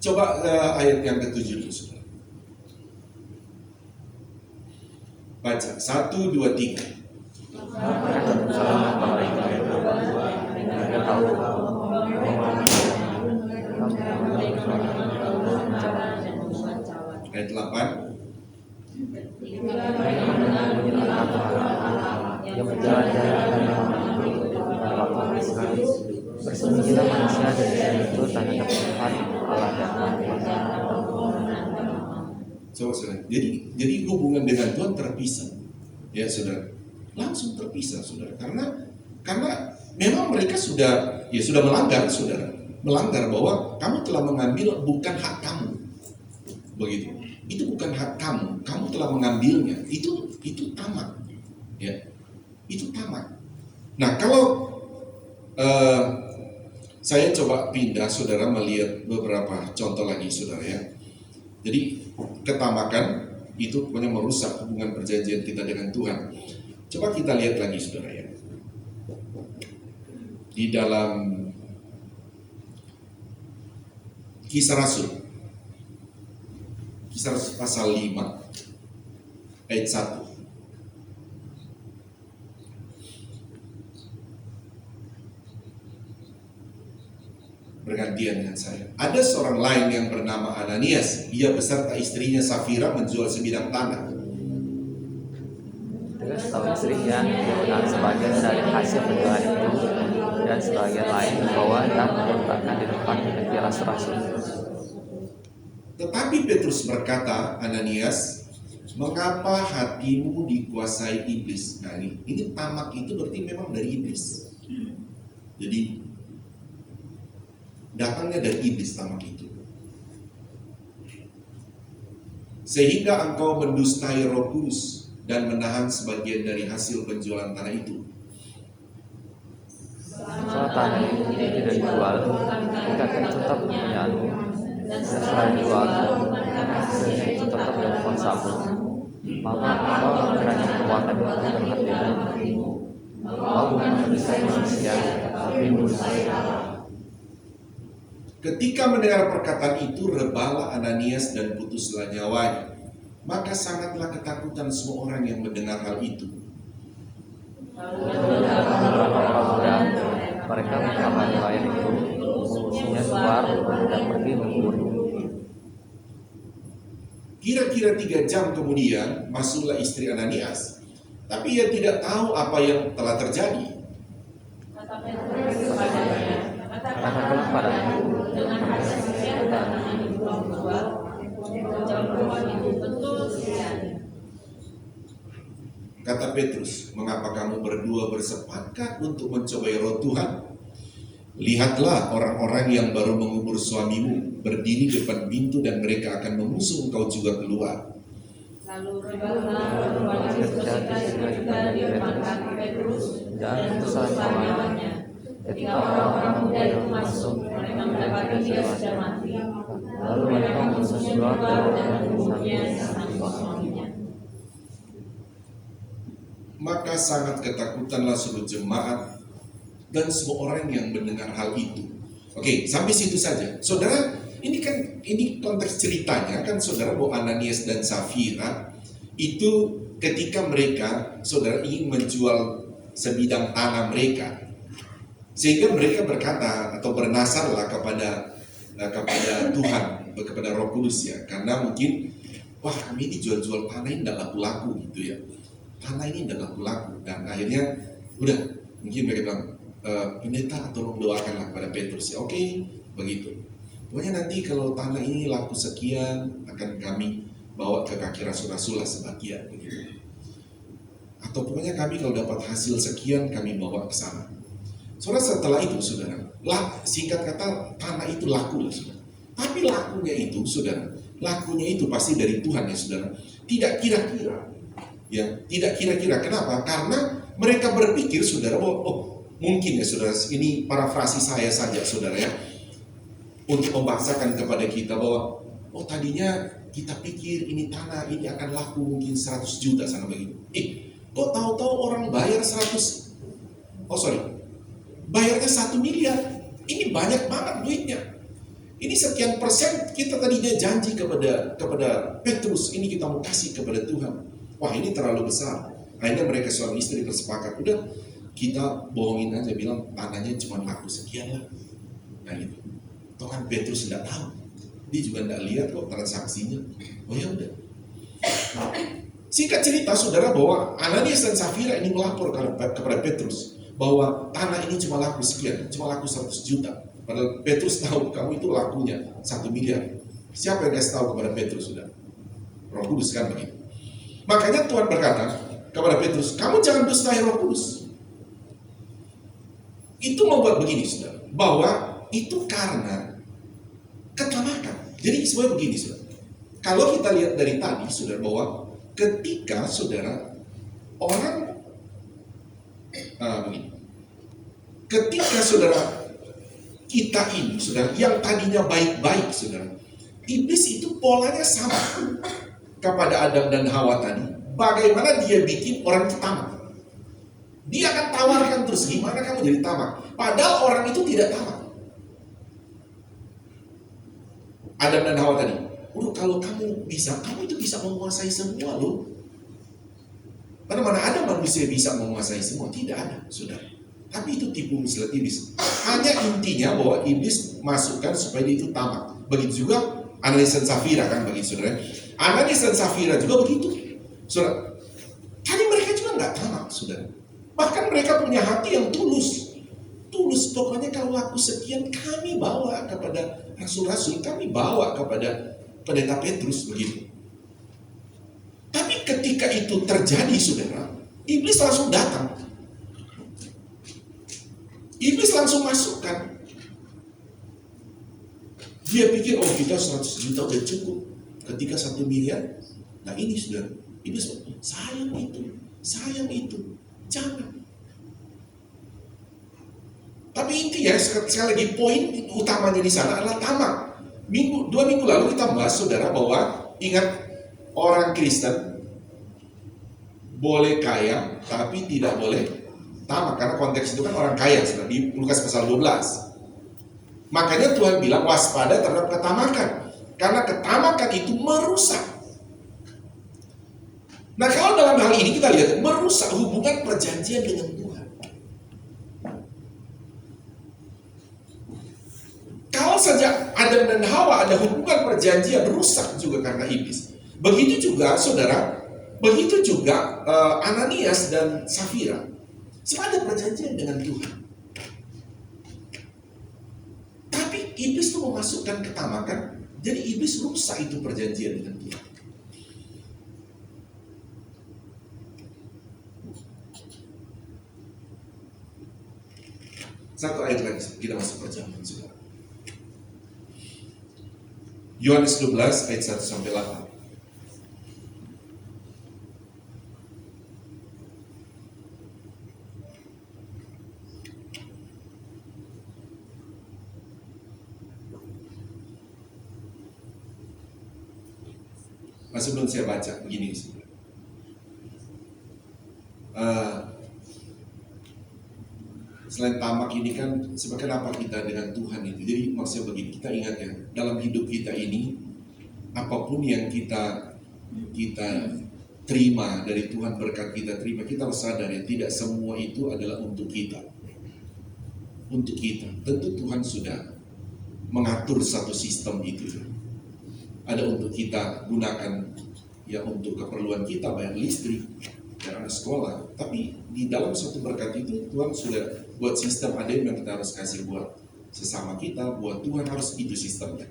coba ayat yang ke-7 dulu, saudara. Baca, 1, 2, 3. Ayat 8. Yang berjalan-jalan bersembunyilah manusia dari itu terhadap Tuhan Allah dan Tuhan. Saudara, jadi hubungan dengan Tuhan terpisah, ya saudara, langsung terpisah, saudara, karena memang mereka sudah melanggar, saudara, melanggar bahwa kamu telah mengambil bukan hak kamu, begitu, itu bukan hak kamu telah mengambilnya, itu tamak, ya, itu tamak. Nah, kalau saya coba pindah, saudara, melihat beberapa contoh lagi, saudara, ya. Jadi ketamakan itu pokoknya merusak hubungan perjanjian kita dengan Tuhan. Coba kita lihat lagi, saudara, ya. Di dalam Kisah Rasul. Kisah Rasul pasal 5 ayat 1. Bergantian dengan saya. Ada seorang lain yang bernama Ananias. Ia beserta istrinya Safira menjual sebidang tanah. Dengan setahu istrinya, dia menahan sebagian dari hasil penjualan itu dan sebagian lain membawa dan meletakkan di depan peti rasul-rasul. Tetapi Petrus berkata, Ananias, mengapa hatimu dikuasai iblis? Nah ini tamak itu berarti memang dari iblis. Jadi datangnya dari iblis tamak itu. Sehingga engkau mendustai Roh Kudus dan menahan sebagian dari hasil penjualan tanah itu. Soal tanah itu tidak dijual, ikatan tetap punyamu, dan setelah dijual, hasilnya itu tetap dari kuasamu. Maka engkau mengurangi kekuatan itu dalam hatimu. Engkau bukan manusia manusia, tapi manusia. Ketika mendengar perkataan itu, rebalah Ananias dan putuslah nyawanya. Maka sangatlah ketakutan semua orang yang mendengar hal itu. Mereka mengambil nelayan itu, mengusirnya keluar dan pergi menguburnya. Kira-kira 3 jam kemudian masuklah istri Ananias, tapi ia tidak tahu apa yang telah terjadi. Katakanlah padanya, kata Petrus, mengapa kamu berdua bersepakat untuk mencobai Roh Tuhan? Lihatlah orang-orang yang baru mengubur suamimu berdiri depan pintu dan mereka akan mengusung engkau juga keluar. Lalu rebalah Petrus dan bersama-samanya. Ketika orang-orang muda itu masuk, mereka mendapati dia sudah mati. lalu mereka menjual dan menguburnya bersama suaminya. Maka sangat ketakutanlah seluruh jemaat dan semua orang yang mendengar hal itu. Oke, sampai situ saja. Saudara, ini konteks ceritanya kan saudara, bahwa Ananias dan Safira itu ketika mereka, saudara, ingin menjual sebidang tanah mereka. Sehingga mereka berkata atau bernasarlah kepada Tuhan, kepada Roh Kudus ya. Karena mungkin, wah kami ini jual-jual tanah ini tidak laku-laku gitu ya. Tanah ini tidak laku-laku. Dan akhirnya udah, mungkin mereka bilang, pendeta tolong doakanlah kepada Petrus ya. Oke, begitu. Pokoknya nanti kalau tanah ini laku sekian, akan kami bawa ke kaki rasul-rasul lah sebagian begitu. Atau pokoknya kami kalau dapat hasil sekian, kami bawa ke sana. Saudara, setelah itu saudara, singkat kata tanah itu laku lah saudara. Tapi lakunya itu saudara, lakunya itu pasti dari Tuhan ya saudara. Tidak kira-kira, ya tidak kira-kira. Kenapa? Karena mereka berpikir saudara bahwa mungkin ya saudara, ini parafrasi saya saja saudara ya, untuk membahasakan kepada kita bahwa tadinya kita pikir ini tanah ini akan laku mungkin 100 juta sana begitu. Kok tahu-tahu orang bayar bayarnya 1 miliar. Ini banyak banget duitnya. Ini sekian persen kita tadinya janji kepada Petrus, ini kita mau kasih kepada Tuhan. Wah ini terlalu besar. Akhirnya mereka suami istri bersepakat, udah kita bohongin aja, bilang tanahnya cuma laku sekian lah. Nah gitu. Toh kan Petrus tidak tahu, dia juga tidak lihat kok transaksinya. Oh ya udah. Singkat cerita saudara, bahwa Ananias dan Safira ini melapor kepada Petrus bahwa tanah ini cuma laku sekian, cuma laku 100 juta. Padahal Petrus tahu kamu itu lakunya 1 miliar. Siapa yang kasih tahu kepada Petrus sudah? Roh Kudus kan begitu. Makanya Tuhan berkata kepada Petrus, kamu jangan dustai Roh Kudus. Itu membuat begini saudara, bahwa itu karena ketamakan. Jadi sebenarnya begini saudara. Kalau kita lihat dari tadi saudara, bahwa ketika saudara orang begini, ketika saudara kita ini saudara yang tadinya baik-baik saudara, iblis itu polanya sama kepada Adam dan Hawa tadi. Bagaimana dia bikin orang itu tamak? Dia akan tawarkan terus, gimana kamu jadi tamak? Padahal orang itu tidak tamak. Adam dan Hawa tadi. Kalau kamu itu bisa menguasai semua loh. Mana ada manusia bisa menguasai semua? Tidak ada, sudah. Tapi itu tipu muslihat iblis. Hanya intinya bahwa iblis masukkan supaya dia itu tamak. Begitu juga Ananias dan Safira kan, bagi saudara. Ananias dan Safira juga begitu, saudara. Tadi mereka juga nggak tamak, saudara. Bahkan mereka punya hati yang tulus. Pokoknya kalau laku sekian kami bawa kepada rasul-rasul, kami bawa kepada pendeta Petrus begitu. Tapi ketika itu terjadi, saudara, iblis langsung datang. Iblis langsung masukkan. Dia pikir, kita 100 juta udah cukup. Ketika 1 miliar, nah ini saudara, iblis sayang itu, jangan. Tapi intinya sekali lagi poin utamanya di sana adalah tamak. 2 minggu lalu kita bahas, saudara, bahwa ingat orang Kristen boleh kaya tapi tidak boleh tamak, karena konteks itu kan orang kaya, saudara, di Lukas pasal 12. Makanya Tuhan bilang waspada terhadap ketamakan, karena ketamakan itu merusak. Nah, kalau dalam hal ini kita lihat merusak hubungan perjanjian dengan Tuhan. Kalau saja Adam dan Hawa ada hubungan perjanjian, rusak juga karena iblis. Begitu juga, saudara, Ananias dan Safira. Sebab ada perjanjian dengan Tuhan. Tapi iblis itu memasukkan ketamakan, jadi iblis rusak itu perjanjian dengan Tuhan. Satu ayat lagi, kita masuk perjamuan, saudara. Yohanes 12 ayat 1-8. Masih belum saya baca, begini. Selain tamak ini kan, sebab kenapa kita dengan Tuhan itu. Jadi maksudnya begini, kita ingat ya, dalam hidup kita ini, apapun yang kita terima dari Tuhan, berkat kita terima, kita harus sadar ya, tidak semua itu adalah untuk kita. Untuk kita, tentu Tuhan sudah mengatur satu sistem itu. Ada untuk kita gunakan ya untuk keperluan kita, bayar listrik, bayar anak sekolah. Tapi di dalam suatu berkat itu Tuhan sudah buat sistem, ada yang kita harus kasih buat sesama kita, buat Tuhan, harus itu sistemnya.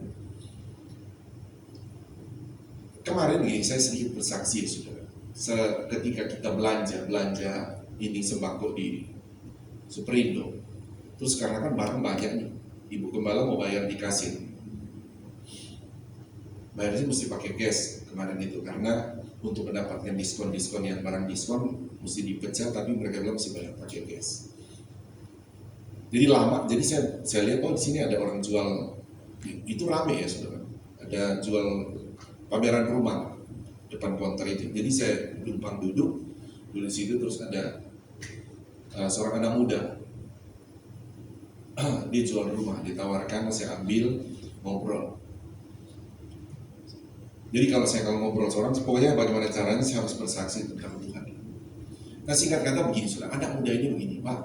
Kemarin nih saya sedikit bersaksi, saudara. Ketika kita belanja ini sembako di Superindo, terus karena kan barang banyak nih, Ibu Gembala mau bayar di kasir. Bayarnya mesti pakai cash kemarin itu, karena untuk mendapatkan diskon yang barang diskon mesti dipecah, tapi mereka bilang mesti bayar pakai cash. Jadi lama, jadi saya lihat di sini ada orang jual, itu rame ya saudara, ada jual pameran rumah depan konter itu. Jadi saya numpang duduk di situ, terus ada seorang anak muda, dia jual rumah, ditawarkan, saya ambil, ngobrol. Jadi kalau ngobrol seorang, pokoknya bagaimana caranya saya harus bersaksi tentang Tuhan. Nah singkat kata begini, saudara, anak muda ini begini, Pak,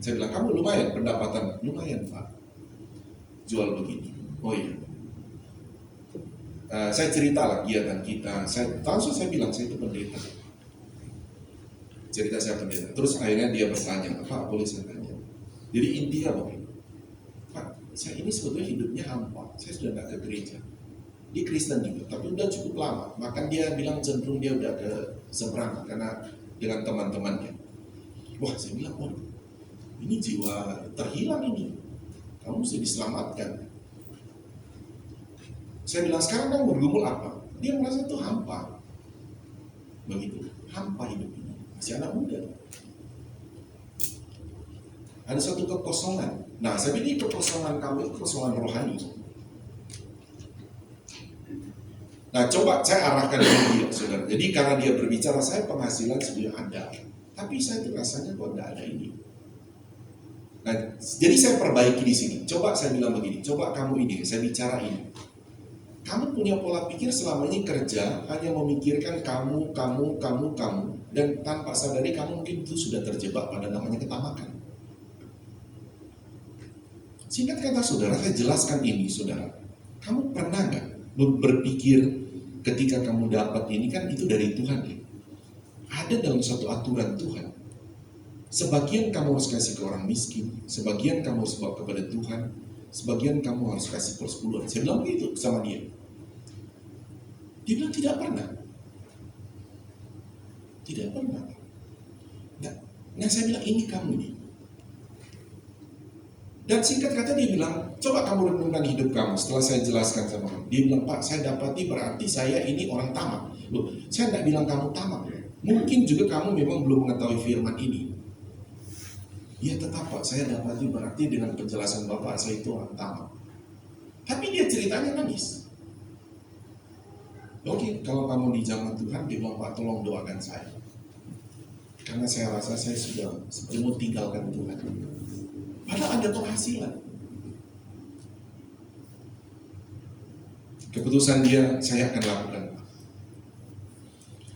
saya bilang, kamu lumayan pendapatan, lumayan Pak, jual begini. Oh iya. Saya cerita lah kegiatan kita, langsung saya bilang saya itu pendeta. Cerita saya pendeta. Terus akhirnya dia bertanya, Pak boleh saya tanya? Jadi intinya begini, Pak, saya ini sebetulnya hidupnya hampa, saya sudah tidak ke gereja. Dia Kristen juga, tapi udah cukup lama. Bahkan dia bilang cenderung dia udah ke seberang karena dengan teman-temannya. Wah, saya bilang, waduh, ini jiwa terhilang ini, kamu mesti diselamatkan. Saya bilang, sekarang kamu bergumul apa? Dia merasa itu hampa. Begitu, hampa hidup ini. Masih anak muda. Ada satu kekosongan. Nah, saya pikir kekosongan kamu itu kekosongan rohani. Nah, coba saya arahkan ke dia, saudara. Jadi karena dia berbicara, saya penghasilan sebenarnya ada. Tapi saya itu rasanya kok tidak ada ini. Nah, jadi saya perbaiki di sini. Coba saya bilang begini, coba kamu ini, saya bicara ini. Kamu punya pola pikir selama ini kerja hanya memikirkan kamu, dan tanpa sadari kamu mungkin itu sudah terjebak pada namanya ketamakan. Singkat kata saudara, saya jelaskan ini saudara. Kamu pernah nggak berpikir ketika kamu dapat ini kan itu dari Tuhan ya? Ada dalam satu aturan Tuhan. Sebagian kamu harus kasih ke orang miskin, sebagian kamu harus bawa kepada Tuhan, sebagian kamu harus kasih persepuluhan. Saya bilang begitu sama dia. Dia bilang tidak pernah. Tidak pernah. Nah saya bilang ini kamu nih. Dan singkat kata dia bilang, coba kamu renungkan hidup kamu setelah saya jelaskan sama kamu. Dia bilang, Pak, saya dapati berarti saya ini orang tamak. Loh, saya tidak bilang kamu tamak. Mungkin juga kamu memang belum mengetahui firman ini. Ya tetap Pak, saya dapati berarti dengan penjelasan Bapak saya itu orang tamak. Tapi dia ceritanya nangis. Oke, kalau kamu di zaman Tuhan, dia bilang, Pak, tolong doakan saya. Karena saya rasa saya sudah sepenuhnya tinggalkan Tuhan. Padahal ada penghasilan. Keputusan dia, saya akan lakukan.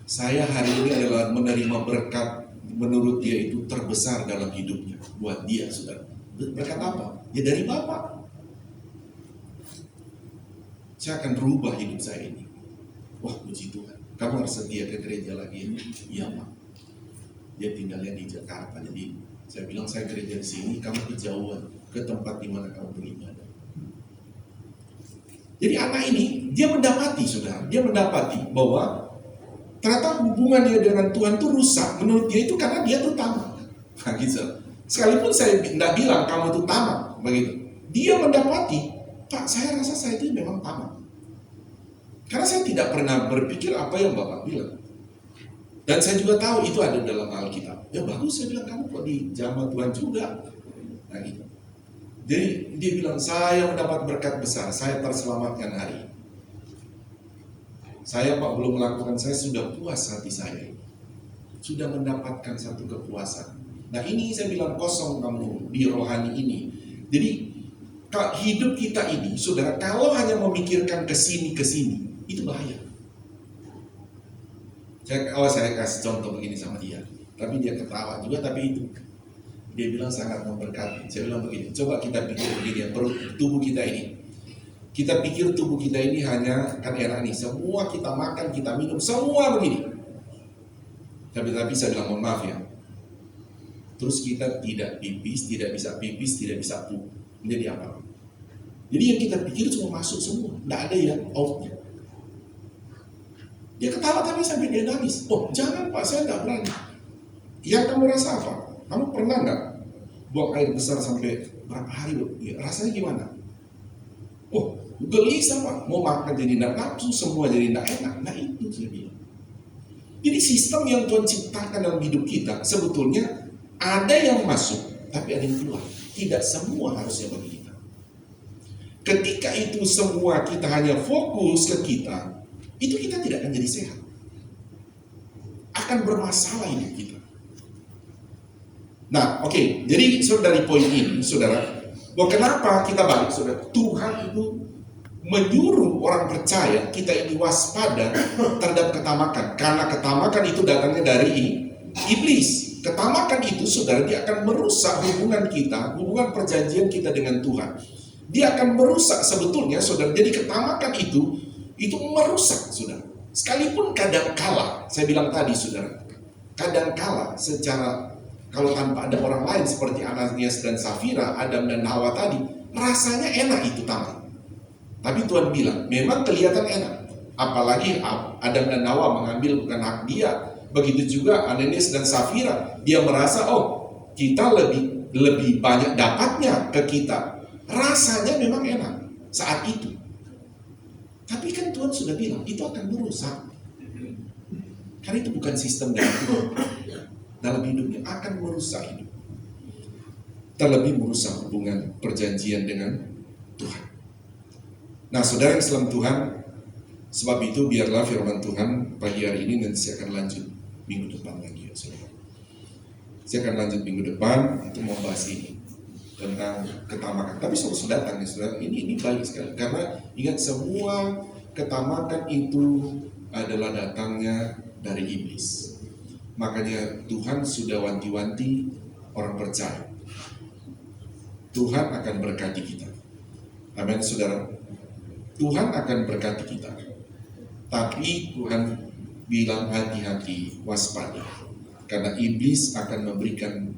Saya hari ini adalah menerima berkat menurut dia itu terbesar dalam hidupnya. Buat dia, saudara. Berkat apa? Ya dari Bapak. Saya akan rubah hidup saya ini. Wah, puji Tuhan. Kamu harus setia ke gereja lagi ini? Iya, Pak. Dia tinggalnya di Jakarta. Jadi saya bilang saya gereja di sini, kamu kejauhan ke tempat di mana kamu beribadah. Jadi anak ini dia mendapati, saudara, dia mendapati bahwa ternyata hubungan dia dengan Tuhan itu rusak. Menurut dia itu karena dia tuh tamak. Nah, gitu. Sekalipun saya tidak bilang kamu itu tamak, begitu. Dia mendapati, Pak, saya rasa saya itu memang tamak. Karena saya tidak pernah berpikir apa yang Bapak bilang. Dan saya juga tahu itu ada dalam Alkitab. Ya bagus, saya bilang kamu kok di zaman Tuhan juga. Nah gitu. Jadi dia bilang saya mendapat berkat besar, saya terselamatkan hari. Saya Pak belum melakukan, saya sudah puas hati saya. Sudah mendapatkan satu kepuasan. Nah ini saya bilang kosong kamu di rohani ini. Jadi hidup kita ini, saudara, kalau hanya memikirkan kesini, itu bahaya. Saya kasih contoh begini sama dia, tapi dia ketawa juga, tapi itu dia bilang sangat memberkati. Saya bilang begini, coba kita pikir begini ya, tubuh kita ini. Kita pikir tubuh kita ini hanya kan enak nih, semua kita makan, kita minum, semua begini. Tapi saya bilang mohon maaf ya. Terus kita tidak pipis, tidak bisa pup. Menjadi apa? Jadi yang kita pikir cuma masuk semua, tidak ada yang outnya. Dia ketawa tapi sampai dia nangis. Oh jangan Pak, saya tidak berani. Yang kamu rasa apa? Kamu pernah nggak buang air besar sampai berapa hari? Ya, rasanya gimana? Oh gelisah Pak, mau makan jadi tidak nafsu, semua jadi tidak enak. Nah itu saya bilang. Jadi sistem yang Tuhan ciptakan dalam hidup kita sebetulnya ada yang masuk, tapi ada yang keluar. Tidak semua harusnya bagi kita. Ketika itu semua kita hanya fokus ke kita, itu kita tidak akan jadi sehat. Akan bermasalah hidup kita. Nah, oke. Jadi dari poin ini, saudara, bahwa kenapa kita balik, saudara? Tuhan itu menyuruh orang percaya kita ini waspada terhadap ketamakan. Karena ketamakan itu datangnya dari iblis. Ketamakan itu, saudara, dia akan merusak hubungan kita, hubungan perjanjian kita dengan Tuhan. Dia akan merusak sebetulnya, saudara. Jadi ketamakan itu merusak, saudara. Sekalipun kadangkala, saya bilang tadi, saudara, kadangkala secara kalau tanpa ada orang lain seperti Ananias dan Safira, Adam dan Hawa tadi, rasanya enak itu tamak. Tapi Tuhan bilang, memang kelihatan enak. Apalagi Adam dan Hawa mengambil bukan hak dia. Begitu juga Ananias dan Safira, dia merasa, oh kita lebih banyak dapatnya ke kita. Rasanya memang enak saat itu. Tapi kan Tuhan sudah bilang, itu akan merusak. Karena itu bukan sistem dari Tuhan. Dalam hidupnya akan merusak hidup. Terlebih merusak hubungan perjanjian dengan Tuhan. Nah saudara yang selam Tuhan, sebab itu biarlah firman Tuhan pagi hari ini, nanti saya akan lanjut minggu depan lagi ya saudara. Saya akan lanjut minggu depan untuk membahas ini. tentang ketamakan. Tapi sudah datang ya saudara, ini baik sekali. Karena ingat, semua ketamakan itu adalah datangnya dari iblis. Makanya Tuhan sudah wanti-wanti orang percaya. Tuhan akan berkati kita. Amin saudara. Tuhan akan berkati kita. Tapi Tuhan bilang hati-hati, waspada. Karena iblis akan memberikan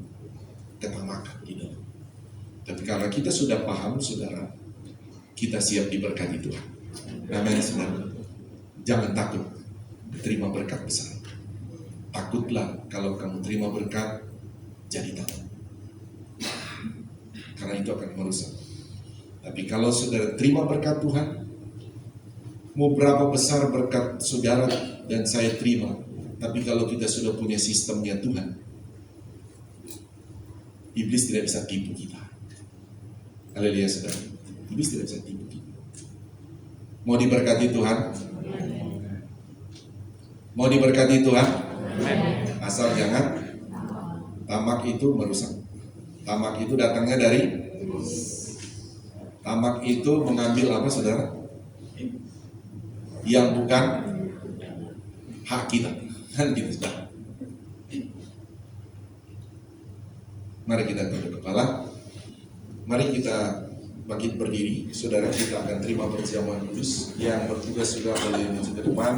ketamakan di dalam. Tapi karena kita sudah paham saudara, kita siap diberkati Tuhan. Amin saudara. Jangan takut terima berkat besar. Takutlah kalau kamu terima berkat jadi takut. Karena itu akan merusak. Tapi kalau saudara terima berkat Tuhan, mau berapa besar berkat saudara dan saya terima, tapi kalau kita sudah punya sistemnya Tuhan, iblis tidak bisa tipu kita. Haleluya saudara. Iblis tidak bisa tipu kita. Mau diberkati Tuhan? Mau diberkati Tuhan? Asal jangan tamak itu merusak. Tamak itu datangnya dari tamak itu mengambil apa saudara? Yang bukan hak kita. Kan gitu saudara. Mari kita tunduk kepala. Mari kita bangkit berdiri. Saudara, kita akan terima perjamuan kudus. Yang bertugas sudah boleh maju ke depan.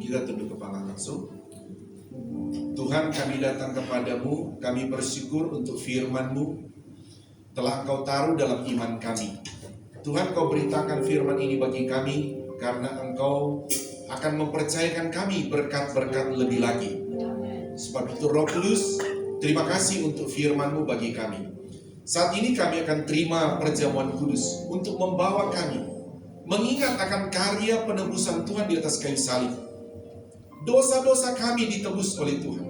Kita tunduk kepala langsung. Tuhan, kami datang kepadamu, kami bersyukur untuk firman-Mu telah Engkau taruh dalam iman kami. Tuhan, Kau beritakan firman ini bagi kami karena Engkau akan mempercayakan kami berkat-berkat lebih lagi. Sebab itu Roh Kudus, terima kasih untuk firman-Mu bagi kami. Saat ini kami akan terima perjamuan kudus untuk membawa kami mengingat akan karya penebusan Tuhan di atas kayu salib. Dosa-dosa kami ditebus oleh Tuhan.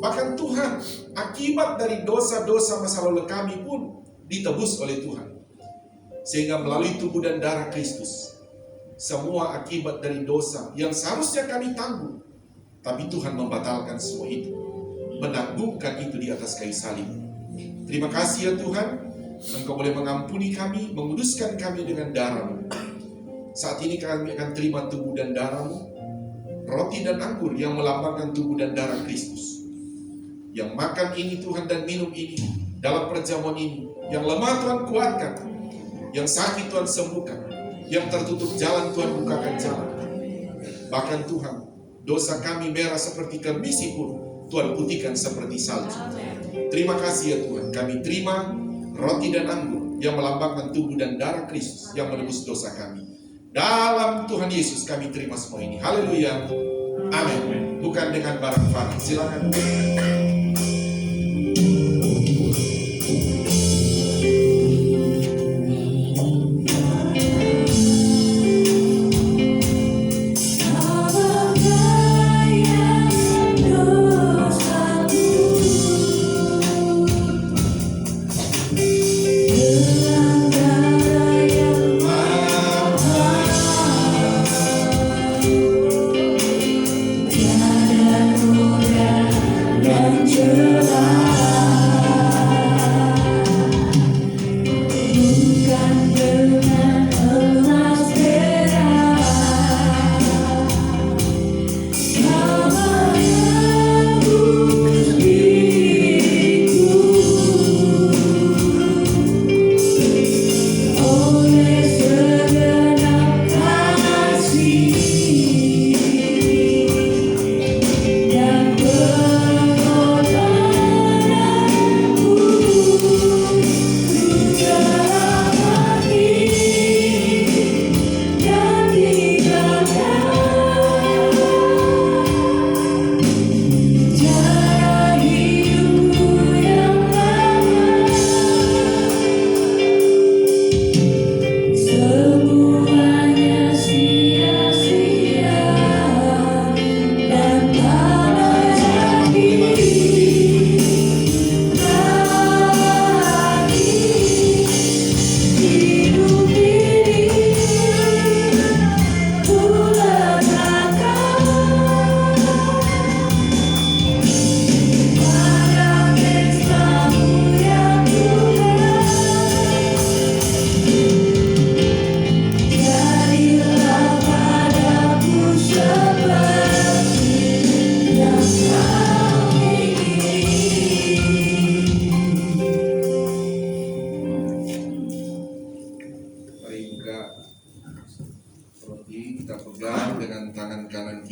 Bahkan Tuhan, akibat dari dosa-dosa masa lalu kami pun ditebus oleh Tuhan. Sehingga melalui tubuh dan darah Kristus, semua akibat dari dosa yang seharusnya kami tanggung, tapi Tuhan membatalkan semua itu, menanggungkan itu di atas kayu salib. Terima kasih ya Tuhan, Engkau boleh mengampuni kami, menguduskan kami dengan darah-Mu. Saat ini kami akan terima tubuh dan darah-Mu, roti dan anggur yang melambangkan tubuh dan darah Kristus. Yang makan ini Tuhan dan minum ini dalam perjamuan ini, yang lemah Tuhan kuatkan, yang sakit Tuhan sembuhkan, yang tertutup jalan Tuhan bukakan jalan. Bahkan Tuhan, dosa kami merah seperti kemisi pun Tuhan putihkan seperti salju. Terima kasih ya Tuhan, kami terima roti dan anggur yang melambangkan tubuh dan darah Kristus yang menebus dosa kami. Dalam Tuhan Yesus kami terima semua ini. Haleluya. Amin. Bukan dengan barang fana. Silakan. Dan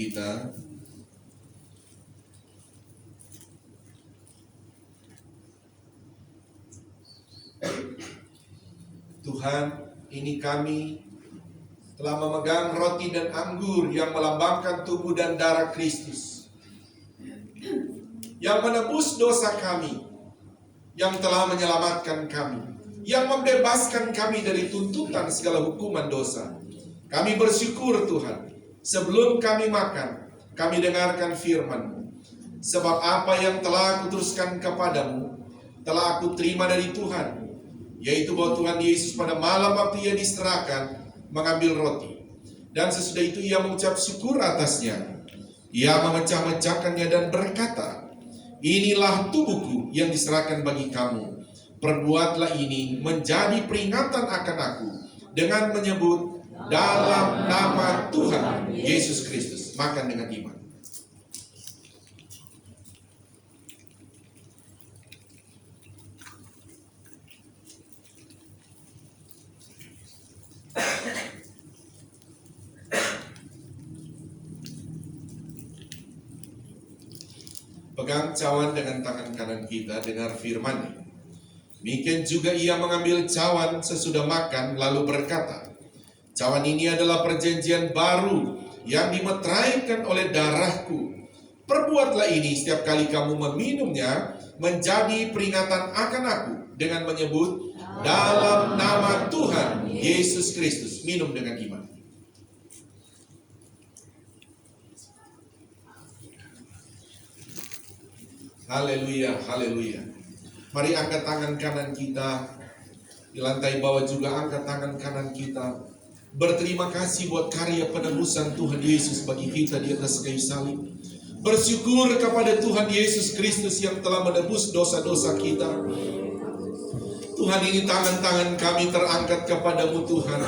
kita. Tuhan, ini kami telah memegang roti dan anggur yang melambangkan tubuh dan darah Kristus, yang menebus dosa kami, yang telah menyelamatkan kami, yang membebaskan kami dari tuntutan segala hukuman dosa. Kami bersyukur Tuhan, sebelum kami makan, kami dengarkan firman-Mu. Sebab apa yang telah aku teruskan kepadamu, telah aku terima dari Tuhan, yaitu bahwa Tuhan Yesus pada malam waktu Ia diserahkan, mengambil roti. Dan sesudah itu Ia mengucap syukur atasnya. Ia memecah-mecahkannya dan berkata, inilah tubuhku yang diserahkan bagi kamu. Perbuatlah ini menjadi peringatan akan aku, dengan menyebut dalam nama Tuhan Yesus Kristus. Makan dengan iman. Pegang cawan dengan tangan kanan kita, dengar firman-Nya. Demikian juga Ia mengambil cawan sesudah makan, lalu berkata, cawan ini adalah perjanjian baru yang dimeteraikan oleh darahku. Perbuatlah ini setiap kali kamu meminumnya, menjadi peringatan akan aku, dengan menyebut dalam nama Tuhan Yesus Kristus. Minum dengan iman. Haleluya, haleluya. Mari angkat tangan kanan kita. Di lantai bawah juga angkat tangan kanan kita. Berterima kasih buat karya penebusan Tuhan Yesus bagi kita di atas kayu salib. Bersyukur kepada Tuhan Yesus Kristus yang telah menebus dosa-dosa kita. Tuhan, ini tangan-tangan kami terangkat kepadamu Tuhan.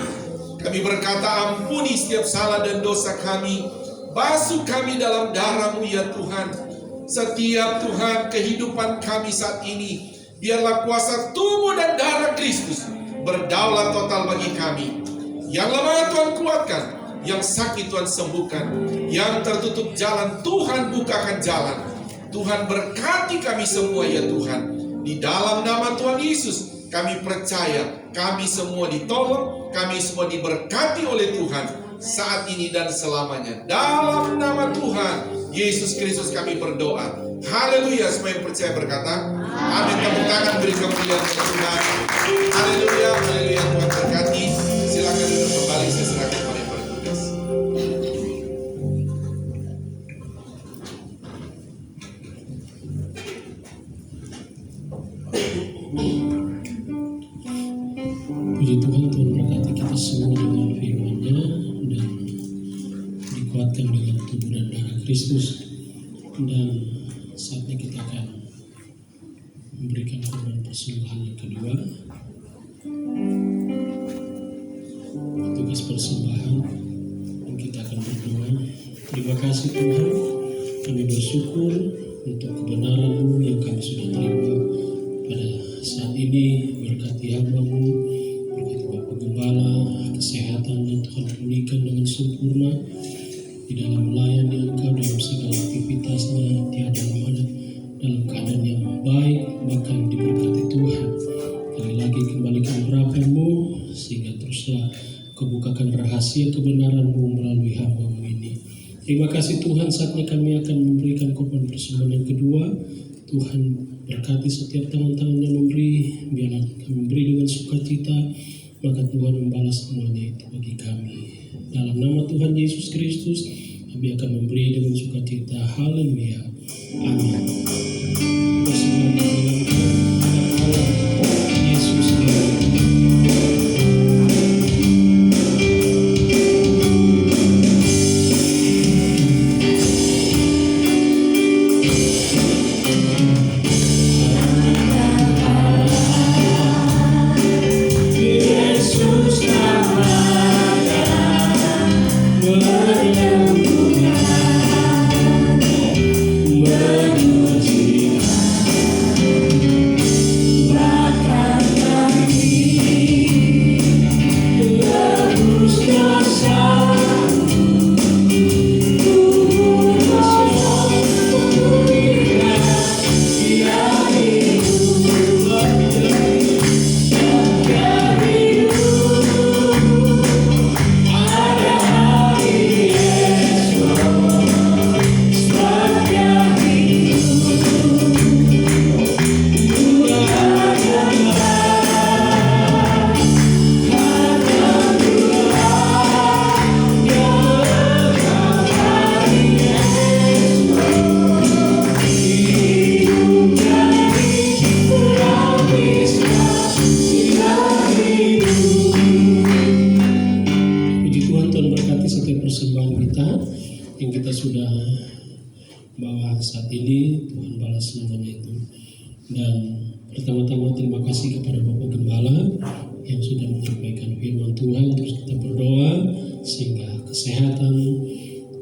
Kami berkata, ampuni setiap salah dan dosa kami. Basuh kami dalam darah-Mu ya Tuhan. Setiap Tuhan kehidupan kami saat ini, biarlah kuasa tubuh dan darah Kristus berdaulat total bagi kami. Yang lemah Tuhan kuatkan, yang sakit Tuhan sembuhkan, yang tertutup jalan Tuhan bukakan jalan. Tuhan berkati kami semua ya Tuhan. Di dalam nama Tuhan Yesus kami percaya, kami semua ditolong, kami semua diberkati oleh Tuhan saat ini dan selamanya. Dalam nama Tuhan Yesus Kristus kami berdoa. Haleluya. Semua yang percaya berkata amin. Tepuk tangan, beri kemuliaan kepada Tuhan. Haleluya, haleluya. Tuhan berkati. Silakan duduk kembali, saya serahkan kepada yang bertugas. Puji Tuhan, Tuhan berkati kita semua dengan firman-Nya dan dikuatkan dengan tubuh dan darah Kristus. Dan saatnya kita akan memberikan korban persembahan yang kedua. Tugas persembahan, dan kita akan berdoa. Terima kasih Tuhan, kami bersyukur untuk kebenaran-Mu yang kami sudah terima pada saat ini. Berkati hamba-Mu, berkati Bapak Gembala, kesehatan yang Tuhan pulihkan dengan sempurna di dalam melayani Engkau dalam segala aktivitasnya. Tiada ada dalam keadaan yang baik, bahkan diberkati Tuhan. Kali lagi kembalikan harapan-Mu, sehingga teruslah kebukakan rahasia kebenaran-Mu melalui hamba-Mu ini. Terima kasih Tuhan, saatnya kami akan memberikan korban persembahan yang kedua. Tuhan berkati setiap tangan-tangan yang memberi, biarlah kami memberi dengan sukacita, maka Tuhan membalas semuanya itu bagi kami. Dalam nama Tuhan Yesus Kristus, kami akan memberi dengan sukacita. Haleluya. Amin. Persembahan Yesus Menyembuhkan, saat ini. Tuhan balas semuanya itu. Dan pertama-tama terima kasih kepada Bapak Gembala yang sudah menyampaikan firman Tuhan. Terus kita berdoa sehingga kesehatan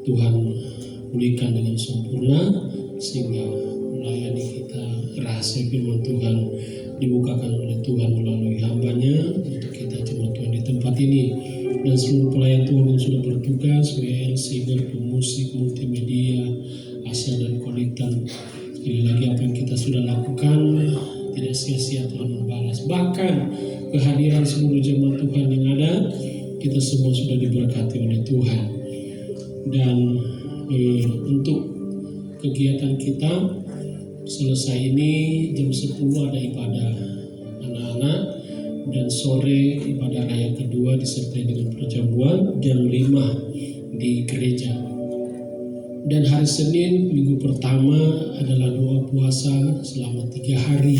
Tuhan pulihkan dengan sempurna, sehingga melayani kita rahasia firman Tuhan dibukakan oleh Tuhan melalui hambanya untuk kita jemaat Tuhan di tempat ini. Dan seluruh pelayan Tuhan yang sudah bertugas, WL, singer, pemusik, multimedia, Asia dan Konektan. Sekali lagi apa yang kita sudah lakukan tidak sia-sia, Tuhan membalas. Bahkan kehadiran seluruh jemaat Tuhan yang ada, kita semua sudah diberkati oleh Tuhan. Dan untuk kegiatan kita selesai ini jam 10 ada ibadah anak-anak, dan sore ibadah raya kedua disertai dengan perjamuan jam 5 di gereja. Dan hari Senin minggu pertama adalah doa puasa selama 3 hari.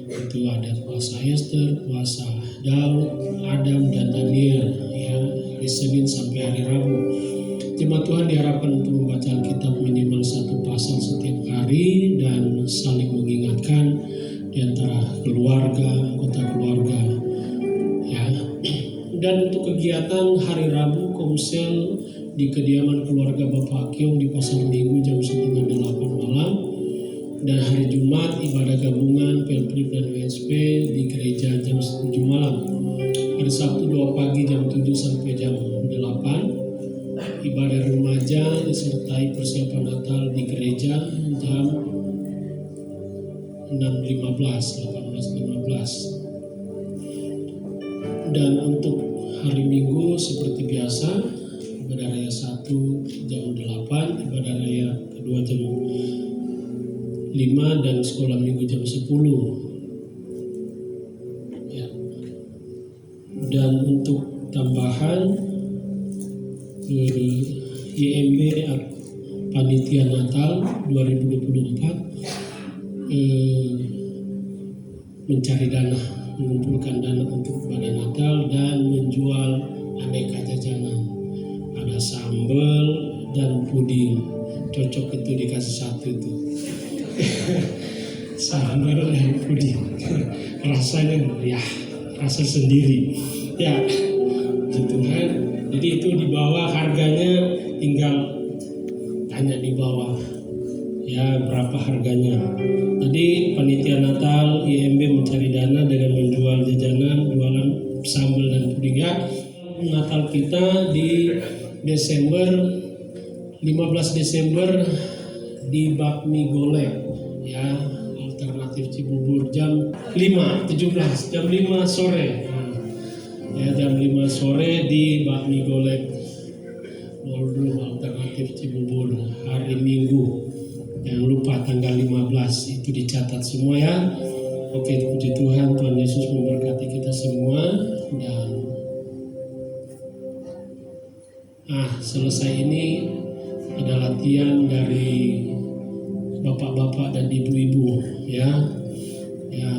Itu ada puasa Esther, puasa Daud, Adam dan Daniel, ya, hari Senin sampai hari Rabu. Jemaat Tuhan diharapkan untuk membaca Alkitab minimal 1 pasal setiap hari dan saling mengingatkan di antara keluarga, anggota keluarga, ya. Dan untuk kegiatan hari Rabu komsel di kediaman keluarga Bapak Kiong di Pasar Minggu jam 7:30 malam, dan hari Jumat ibadah gabungan Pelprip dan WSP di gereja jam 7 malam. Hari Sabtu doa pagi jam 7 sampai jam 8. Ibadah remaja disertai persiapan Natal di gereja jam 18:15. Dan untuk hari Minggu seperti biasa, ibadah raya 1 jam 8, ibadah raya kedua jam 5, dan sekolah minggu jam 10. Ya. Dan untuk tambahan YMB Panitia Natal 2024 mencari dana, mengumpulkan dana untuk ibadah Natal dan menjual aneka jajanan. Ada sambal dan puding, cocok itu dikasih satu itu. Sambal dan puding, rasanya ya rasa sendiri, ya gitu kan. Jadi itu di bawah, harganya tinggal tanya di bawah, ya berapa harganya. Jadi panitia Natal IMB mencari dana dengan menjual jajanan, jualan sambal dan puding, ya. Natal kita di Desember, 15 Desember di Bakmi Golek, ya, alternatif Cibubur jam 5 sore. Ya, jam 5 sore di Bakmi Golek Ballroom alternatif Cibubur hari Minggu. Jangan lupa tanggal 15 itu dicatat semua, ya. Oke, puji Tuhan, Tuhan Yesus memberkati kita semua. Dan selesai ini ada latihan dari bapak-bapak dan ibu-ibu, ya. Ya,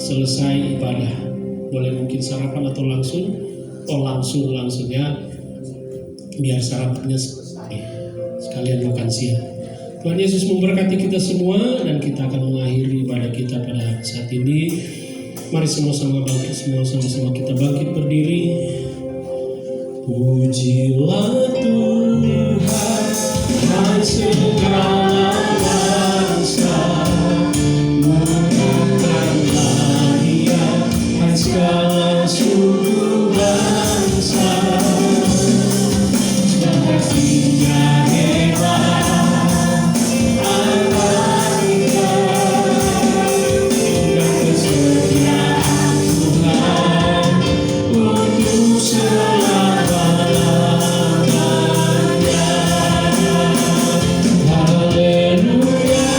selesai ibadah boleh mungkin sarapan atau langsung ya, biar sarapannya selesai sekalian makan siang. Tuhan Yesus memberkati kita semua, dan kita akan mengakhiri ibadah kita pada saat ini. Mari sama-sama kita bangkit berdiri. Pujilah Tuhan, hai segala bangsa, muliakanlah Dia, hai segala suku bangsa. Sebab Dia hebat, Allah Dia, dan kesetiaan Tuhan untuk selama-lamanya. Haleluya.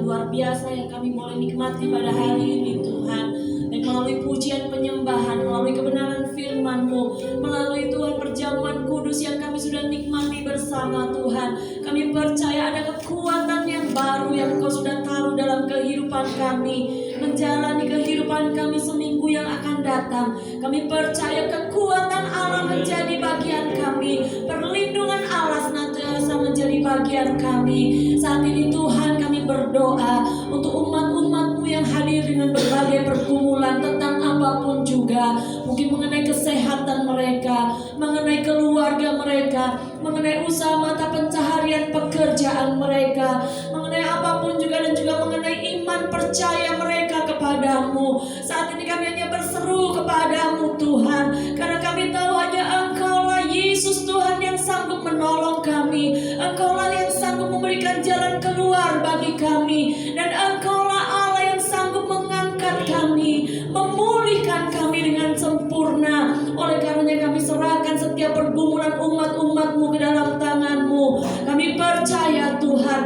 yang luar biasa yang kami boleh nikmati pada hari ini Tuhan. Dan melalui pujian penyembahan, melalui kebenaran firman-Mu, melalui Tuhan perjamuan kudus yang kami sudah nikmati bersama Tuhan. Kami percaya ada kekuatan yang baru yang Engkau sudah taruh dalam kehidupan kami, menjalani kehidupan kami seminggu yang akan datang. Kami percaya kekuatan Allah menjadi bagian kami, perlindungan Allah senantiasa menjadi bagian kami. Saat ini Tuhan kami berdoa untuk umat-umat-Mu yang hadir dengan berbagai pergumulan tentang apapun juga, mungkin mengenai kesehatan mereka, mengenai keluarga mereka, mengenai usaha mata pencaharian pekerjaan mereka, mengenai apapun juga, dan juga mengenai iman percaya mereka kepadamu. Saat ini kami hanya berseru kepadamu Tuhan, karena kami tahu hanya Engkaulah Yesus Tuhan yang sanggup menolong kami. Engkaulah yang sanggup memberikan jalan keluar bagi kami, dan Engkaulah Allah yang sanggup mengangkat kami, memulihkan kami dengan sempurna. Oleh karenanya kami serahkan setiap pergumulan umat-umat-Mu ke dalam tangan-Mu. Kami percaya Tuhan,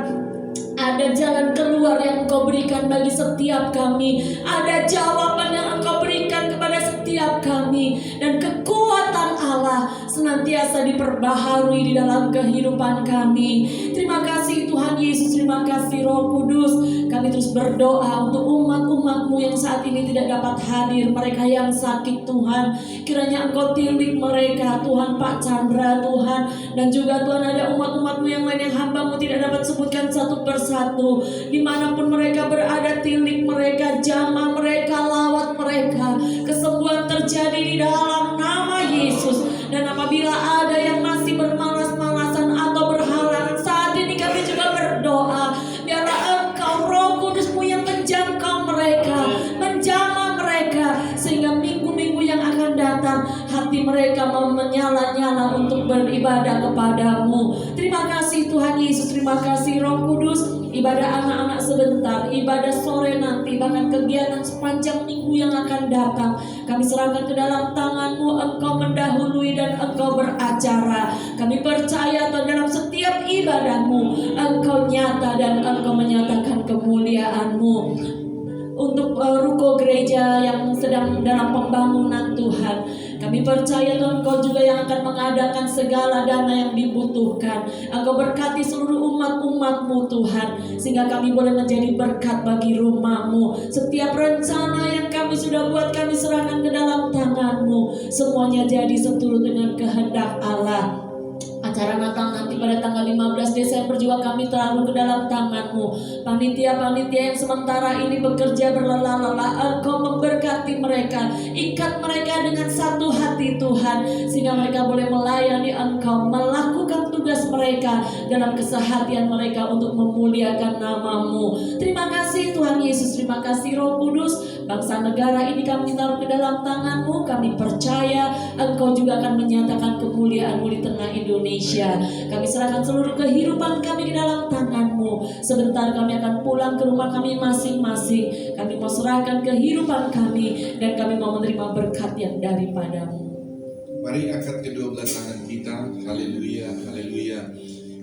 ada jalan keluar yang Engkau berikan bagi setiap kami. Ada jawaban yang Engkau berikan kepada setiap kami. Dan kekuatan Allah senantiasa diperbaharui di dalam kehidupan kami. Terima kasih Tuhan Yesus, terima kasih Roh Kudus. Kami terus berdoa untuk umat-umat-Mu yang saat ini tidak dapat hadir, mereka yang sakit Tuhan. Kiranya Engkau tilik mereka Tuhan, Pak Chandra Tuhan. Dan juga Tuhan ada umat-umat-Mu yang lain yang hamba-Mu tidak dapat sebutkan satu persatu. Dimanapun mereka berada, tilik mereka, jamah mereka, lawat mereka. Kesembuhan terjadi di dalam nama Yesus. Dan apabila ada yang masih bermalas-malasan atau berhalangan, saat ini kami juga berdoa, biarlah Engkau Roh Kudus-Mu yang menjangkau mereka, menjamah mereka, sehingga minggu-minggu yang akan datang hati mereka menyala-nyala untuk beribadah kepadamu. Terima kasih Tuhan Yesus, terima kasih Roh Kudus. Ibadah anak-anak sebentar, ibadah sore nanti, bahkan kegiatan sepanjang minggu yang akan datang, kami serahkan ke dalam tangan-Mu. Engkau mendahului dan Engkau beracara. Kami percaya Tuhan, dalam setiap ibadah-Mu Engkau nyata dan Engkau menyatakan kemuliaan-Mu. Untuk ruko gereja yang sedang dalam pembangunan Tuhan, kami percaya Tuhan, Engkau juga yang akan mengadakan segala dana yang dibutuhkan. Engkau berkati seluruh umat-umat-Mu Tuhan, sehingga kami boleh menjadi berkat bagi rumah-Mu. Setiap rencana yang kami sudah buat, kami serahkan ke dalam tangan-Mu. Semuanya jadi seturut dengan kehendak Allah. Acara Natal nanti pada tanggal 15 Desember juga kami taruh ke dalam tangan-Mu. Panitia-panitia yang sementara ini bekerja berlelah-lelah, Engkau memberkati mereka, ikat mereka dengan satu hati Tuhan, sehingga mereka boleh melayani Engkau, melakukan tugas mereka dalam keseharian mereka untuk memuliakan nama-Mu. Terima kasih Tuhan Yesus, terima kasih Roh Kudus. Bangsa negara ini kami taruh ke dalam tangan-Mu. Kami percaya Engkau juga akan menyatakan kemuliaan-Mu di tengah Indonesia. Kami serahkan seluruh kehidupan kami di dalam tangan-Mu. Sebentar kami akan pulang ke rumah kami masing-masing. Kami mau serahkan kehidupan kami, dan kami mau menerima berkat yang daripada-Mu. Mari angkat kedua belah tangan kita. Haleluya, haleluya.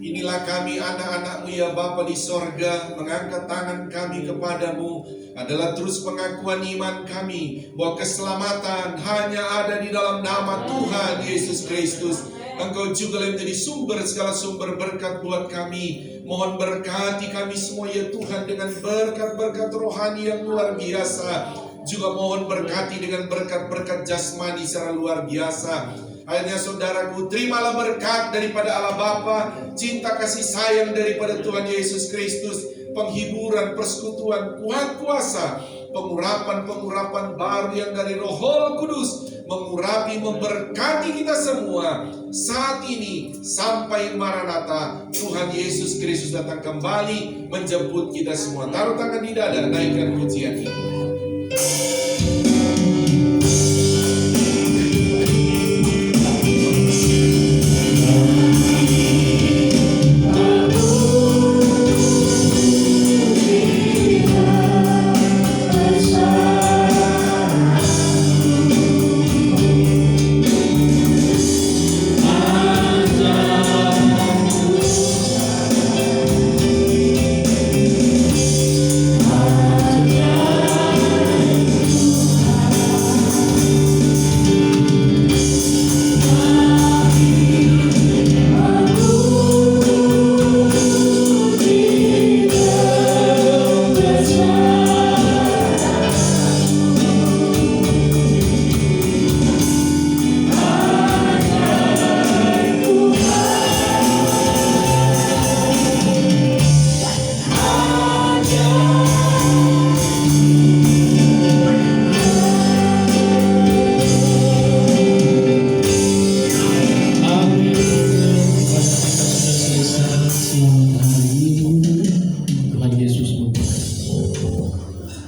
Inilah kami anak-anak-Mu ya Bapa di sorga. Mengangkat tangan kami kepadamu adalah terus pengakuan iman kami bahwa keselamatan hanya ada di dalam nama Tuhan Yesus Kristus. Engkau juga yang menjadi sumber segala sumber berkat buat kami. Mohon berkati kami semua ya Tuhan dengan berkat-berkat rohani yang luar biasa. Juga mohon berkati dengan berkat-berkat jasmani secara luar biasa. Akhirnya saudaraku, terimalah berkat daripada Allah Bapa, cinta kasih sayang daripada Tuhan Yesus Kristus, penghiburan, persekutuan, kuat kuasa, pengurapan-pengurapan baru yang dari Roh Kudus mengurapi, memberkati kita semua saat ini sampai Maranatha. Tuhan Yesus Kristus datang kembali menjemput kita semua. Taruh tangan di dada, naikkan pujian ini.